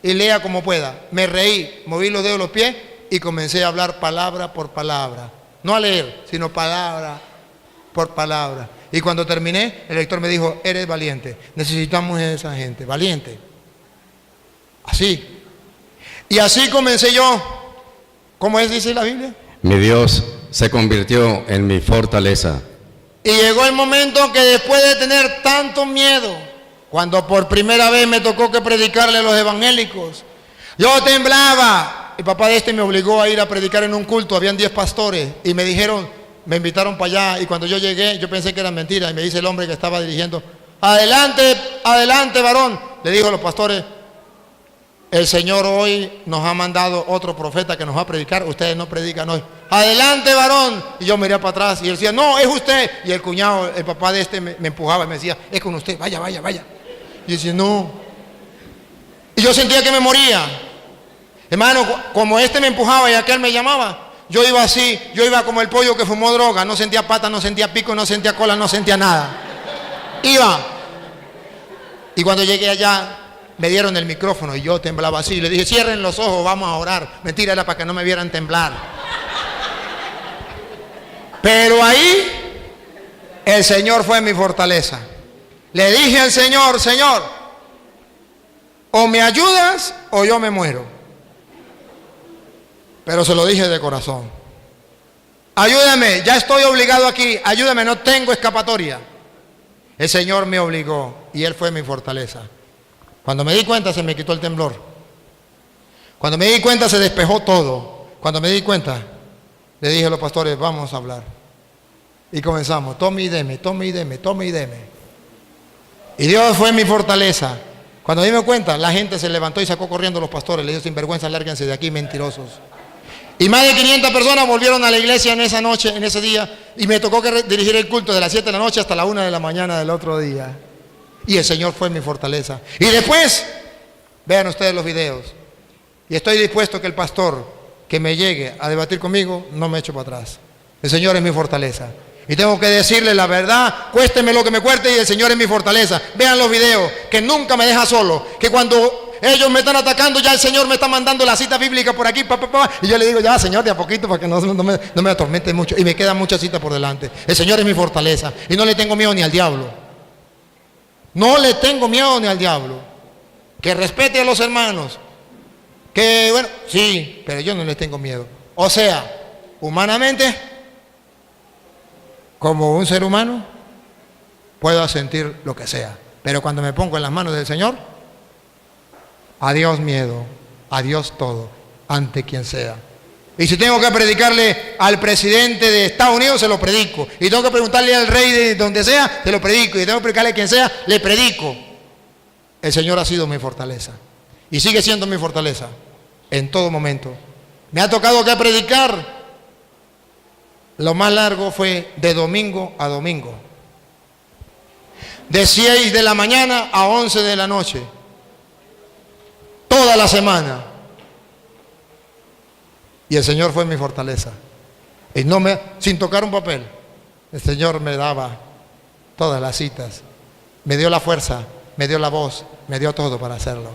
B: Y lea como pueda. Me reí, moví los dedos de los pies y comencé a hablar palabra por palabra. No a leer, sino palabra por palabra. Y cuando terminé, el lector me dijo, eres valiente. Necesitamos a esa gente, valiente. Así. Y así comencé yo. ¿Cómo es, dice la Biblia?
D: Mi Dios se convirtió en mi fortaleza.
B: Y llegó el momento que después de tener tanto miedo, cuando por primera vez me tocó que predicarle a los evangélicos, yo temblaba. El papá de este me obligó a ir a predicar en un culto, habían 10 pastores y me dijeron, me invitaron para allá y cuando yo llegué, yo pensé que era mentira y me dice el hombre que estaba dirigiendo, adelante, adelante varón, le dijo a los pastores, el Señor hoy nos ha mandado otro profeta que nos va a predicar, ustedes no predican hoy, adelante varón, y yo miré para atrás y él decía, no, es usted, y el cuñado, el papá de este me empujaba y me decía, es con usted, vaya, vaya, vaya, y yo decía, no, y yo sentía que me moría, hermano, como este me empujaba y aquel me llamaba, yo iba así, yo iba como el pollo que fumó droga, no sentía pata, no sentía pico, no sentía cola, no sentía nada, iba, y cuando llegué allá, me dieron el micrófono y yo temblaba así. Le dije, cierren los ojos, vamos a orar. Mentira, era para que no me vieran temblar. Pero ahí, el Señor fue mi fortaleza. Le dije al Señor, Señor, o me ayudas o yo me muero. Pero se lo dije de corazón. Ayúdame, ya estoy obligado aquí. Ayúdame, no tengo escapatoria. El Señor me obligó y Él fue mi fortaleza. Cuando me di cuenta se me quitó el temblor. Cuando me di cuenta se despejó todo. Cuando me di cuenta le dije a los pastores, vamos a hablar. Y comenzamos, tome y deme, tome y deme, tome y deme. Y Dios fue mi fortaleza. Cuando me di cuenta, la gente se levantó y sacó corriendo a los pastores. Le dijo, sinvergüenza, lárguense de aquí, mentirosos. Y más de 500 personas volvieron a la iglesia en esa noche, en ese día. Y me tocó que dirigir el culto de las 7 de la noche hasta la 1 de la mañana del otro día. Y el Señor fue mi fortaleza. Y después, vean ustedes los videos. Y estoy dispuesto que el pastor que me llegue a debatir conmigo, no me echo para atrás. El Señor es mi fortaleza. Y tengo que decirle la verdad, cuésteme lo que me cueste y el Señor es mi fortaleza. Vean los videos, que nunca me deja solo. Que cuando ellos me están atacando, ya el Señor me está mandando la cita bíblica por aquí, y yo le digo, ya Señor, de a poquito para que no me atormente mucho. Y me quedan muchas citas por delante. El Señor es mi fortaleza. Y no le tengo miedo ni al diablo. No le tengo miedo ni al diablo. Que respete a los hermanos. Que bueno, sí, pero yo no le tengo miedo. O sea, humanamente, como un ser humano, puedo sentir lo que sea. Pero cuando me pongo en las manos del Señor, adiós miedo, adiós todo, ante quien sea. Y si tengo que predicarle al presidente de Estados Unidos, se lo predico. Y tengo que preguntarle al rey de donde sea, se lo predico. Y tengo que predicarle a quien sea, le predico. El Señor ha sido mi fortaleza. Y sigue siendo mi fortaleza en todo momento. Me ha tocado que predicar. Lo más largo fue de domingo a domingo. de 6 de la mañana a 11 de la noche, toda la semana. Y el Señor fue mi fortaleza. Y sin tocar un papel, el Señor me daba todas las citas, me dio la fuerza, me dio la voz, me dio todo para hacerlo.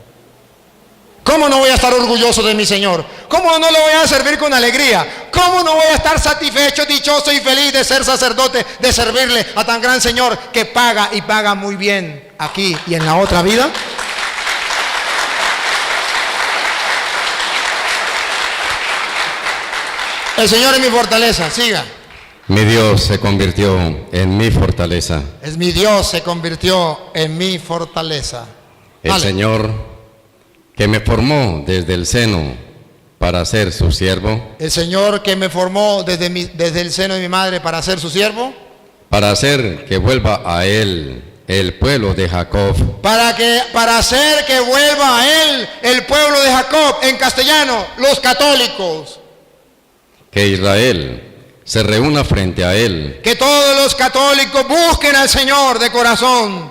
B: ¿Cómo no voy a estar orgulloso de mi Señor? ¿Cómo no lo voy a servir con alegría? ¿Cómo no voy a estar satisfecho, dichoso y feliz de ser sacerdote, de servirle a tan gran Señor que paga y paga muy bien aquí y en la otra vida? El Señor es mi fortaleza, siga.
D: Mi Dios se convirtió en mi fortaleza.
B: Es mi Dios se convirtió en mi fortaleza.
D: El
B: Dale.
D: Señor que me formó desde el seno para ser su siervo.
B: El Señor que me formó desde el seno de mi madre para ser su siervo.
D: Para hacer que vuelva a Él el pueblo de Jacob.
B: Para hacer que vuelva a Él el pueblo de Jacob, en castellano, los católicos.
D: Que Israel se reúna frente a Él.
B: Que todos los católicos busquen al Señor de corazón.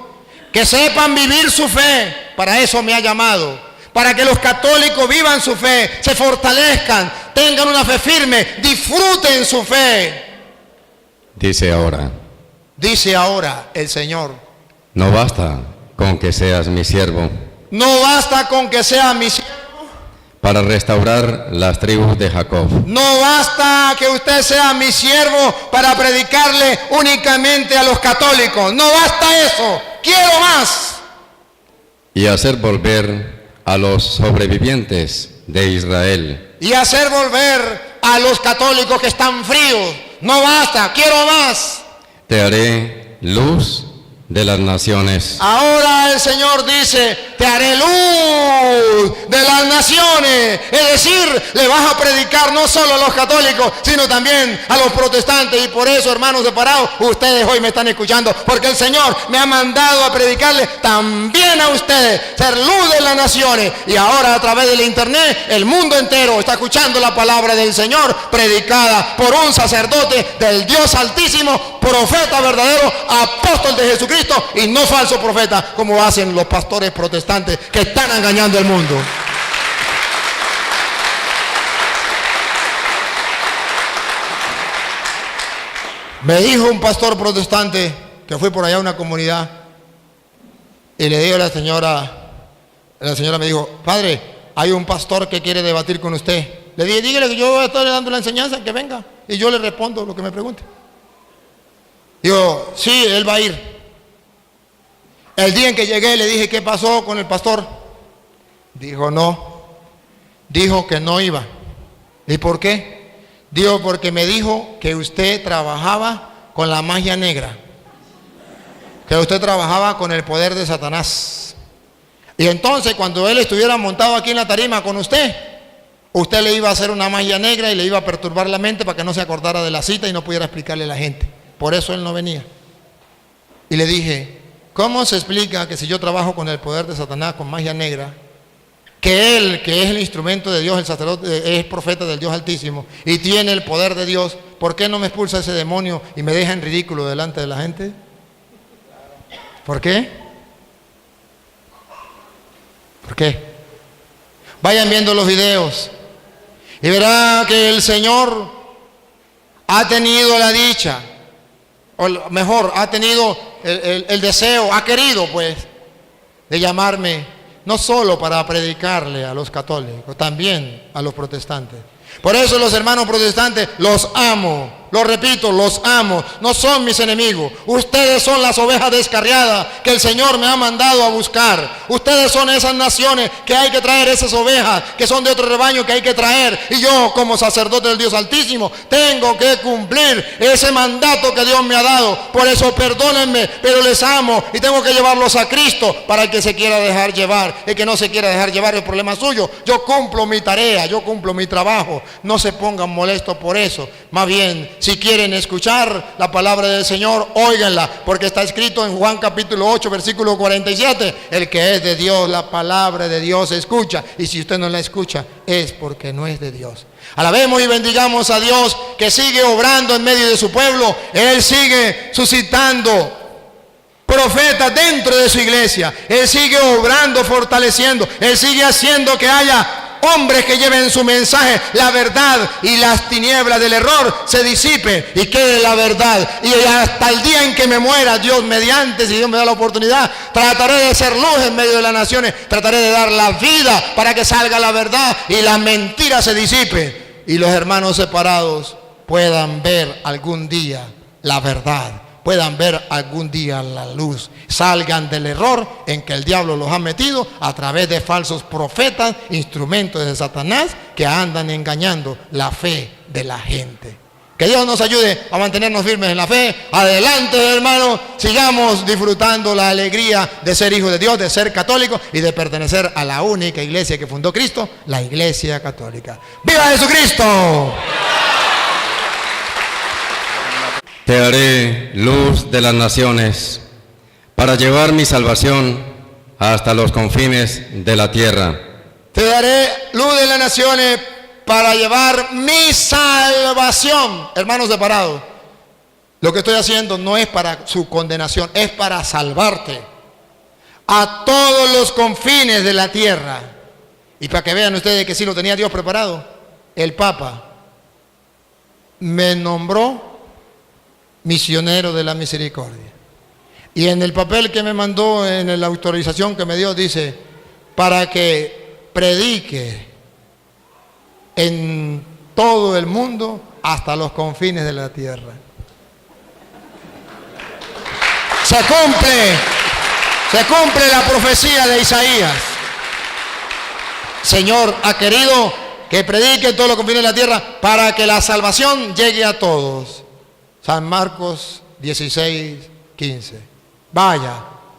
B: Que sepan vivir su fe. Para eso me ha llamado. Para que los católicos vivan su fe, se fortalezcan, tengan una fe firme, disfruten su fe.
D: Dice ahora
B: el Señor,
D: no basta con que seas mi siervo.
B: No basta con que sea mi siervo.
D: Para restaurar las tribus de Jacob.
B: No basta que usted sea mi siervo para predicarle únicamente a los católicos. No basta eso. Quiero más.
D: Y hacer volver a los sobrevivientes de Israel.
B: Y hacer volver a los católicos que están fríos. No basta. Quiero más.
D: Te haré luz de las naciones.
B: Ahora el Señor dice, te haré luz de las naciones. Es decir, le vas a predicar no solo a los católicos, sino también a los protestantes. Y por eso, hermanos separados, ustedes hoy me están escuchando, porque el Señor me ha mandado a predicarle también a ustedes, ser luz de las naciones. Y ahora a través del internet, el mundo entero está escuchando la palabra del Señor, predicada por un sacerdote del Dios Altísimo, profeta verdadero, apóstol de Jesucristo, y no falso profeta como hacen los pastores protestantes que están engañando al mundo. Me dijo un pastor protestante que fue por allá a una comunidad y le dijo a la señora me dijo, padre, hay un pastor que quiere debatir con usted. Le dije, dígale que yo voy a estar dando la enseñanza, que venga y yo le respondo lo que me pregunte. Digo, sí, él va a ir. El día en que llegué le dije, ¿qué pasó con el pastor? Dijo, no. Dijo que no iba. ¿Y por qué? Dijo, porque me dijo que usted trabajaba con la magia negra. Que usted trabajaba con el poder de Satanás. Y entonces cuando él estuviera montado aquí en la tarima con usted le iba a hacer una magia negra y le iba a perturbar la mente para que no se acordara de la cita y no pudiera explicarle a la gente. Por eso él no venía. Y le dije, ¿cómo se explica que si yo trabajo con el poder de Satanás, con magia negra, que él, que es el instrumento de Dios, el sacerdote, es profeta del Dios Altísimo y tiene el poder de Dios, ¿por qué no me expulsa ese demonio y me deja en ridículo delante de la gente? ¿Por qué? ¿Por qué? Vayan viendo los videos y verá que el Señor ha tenido la dicha, o mejor, ha tenido el deseo, ha querido pues, de llamarme no solo para predicarle a los católicos, también a los protestantes. Por eso los hermanos protestantes los amo, lo repito, los amo, no son mis enemigos. Ustedes son las ovejas descarriadas que el Señor me ha mandado a buscar. Ustedes son esas naciones que hay que traer, esas ovejas que son de otro rebaño que hay que traer. Y yo como sacerdote del Dios Altísimo tengo que cumplir ese mandato que Dios me ha dado. Por eso perdónenme, pero les amo y tengo que llevarlos a Cristo para el que se quiera dejar llevar. El que no se quiera dejar llevar, el problema es suyo. Yo cumplo mi tarea, yo cumplo mi trabajo. No se pongan molestos por eso. Más bien, si quieren escuchar la palabra del Señor, óiganla, porque está escrito en Juan capítulo 8, versículo 47, el que es de Dios, la palabra de Dios escucha, y si usted no la escucha, es porque no es de Dios. Alabemos y bendigamos a Dios que sigue obrando en medio de su pueblo. Él sigue suscitando profetas dentro de su iglesia. Él sigue obrando, fortaleciendo. Él sigue haciendo que haya hombres que lleven su mensaje, la verdad, y las tinieblas del error se disipen y quede la verdad. Y hasta el día en que me muera, Dios mediante, si Dios me da la oportunidad, trataré de ser luz en medio de las naciones. Trataré de dar la vida para que salga la verdad y la mentira se disipe y los hermanos separados puedan ver algún día la verdad, puedan ver algún día la luz, salgan del error en que el diablo los ha metido a través de falsos profetas, instrumentos de Satanás que andan engañando la fe de la gente. Que Dios nos ayude a mantenernos firmes en la fe. Adelante, hermanos, sigamos disfrutando la alegría de ser hijos de Dios, de ser católicos y de pertenecer a la única iglesia que fundó Cristo, la Iglesia Católica. ¡Viva Jesucristo!
D: Te haré luz de las naciones para llevar mi salvación hasta los confines de la tierra.
B: Te daré luz de las naciones para llevar mi salvación. Hermanos separados, lo que estoy haciendo no es para su condenación, es para salvarte a todos los confines de la tierra. Y para que vean ustedes que sí lo tenía Dios preparado, el Papa me nombró misionero de la misericordia. Y en el papel que me mandó, en la autorización que me dio, dice, para que predique en todo el mundo hasta los confines de la tierra. Se cumple la profecía de Isaías. Señor ha querido que predique en todos los confines de la tierra para que la salvación llegue a todos. San Marcos 16:15. Vaya,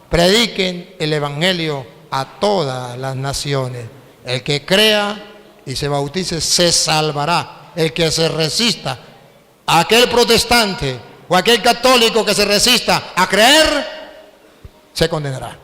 B: prediquen el evangelio a todas las naciones. El que crea y se bautice se salvará. El que se resista, aquel protestante o aquel católico que se resista a creer, se condenará.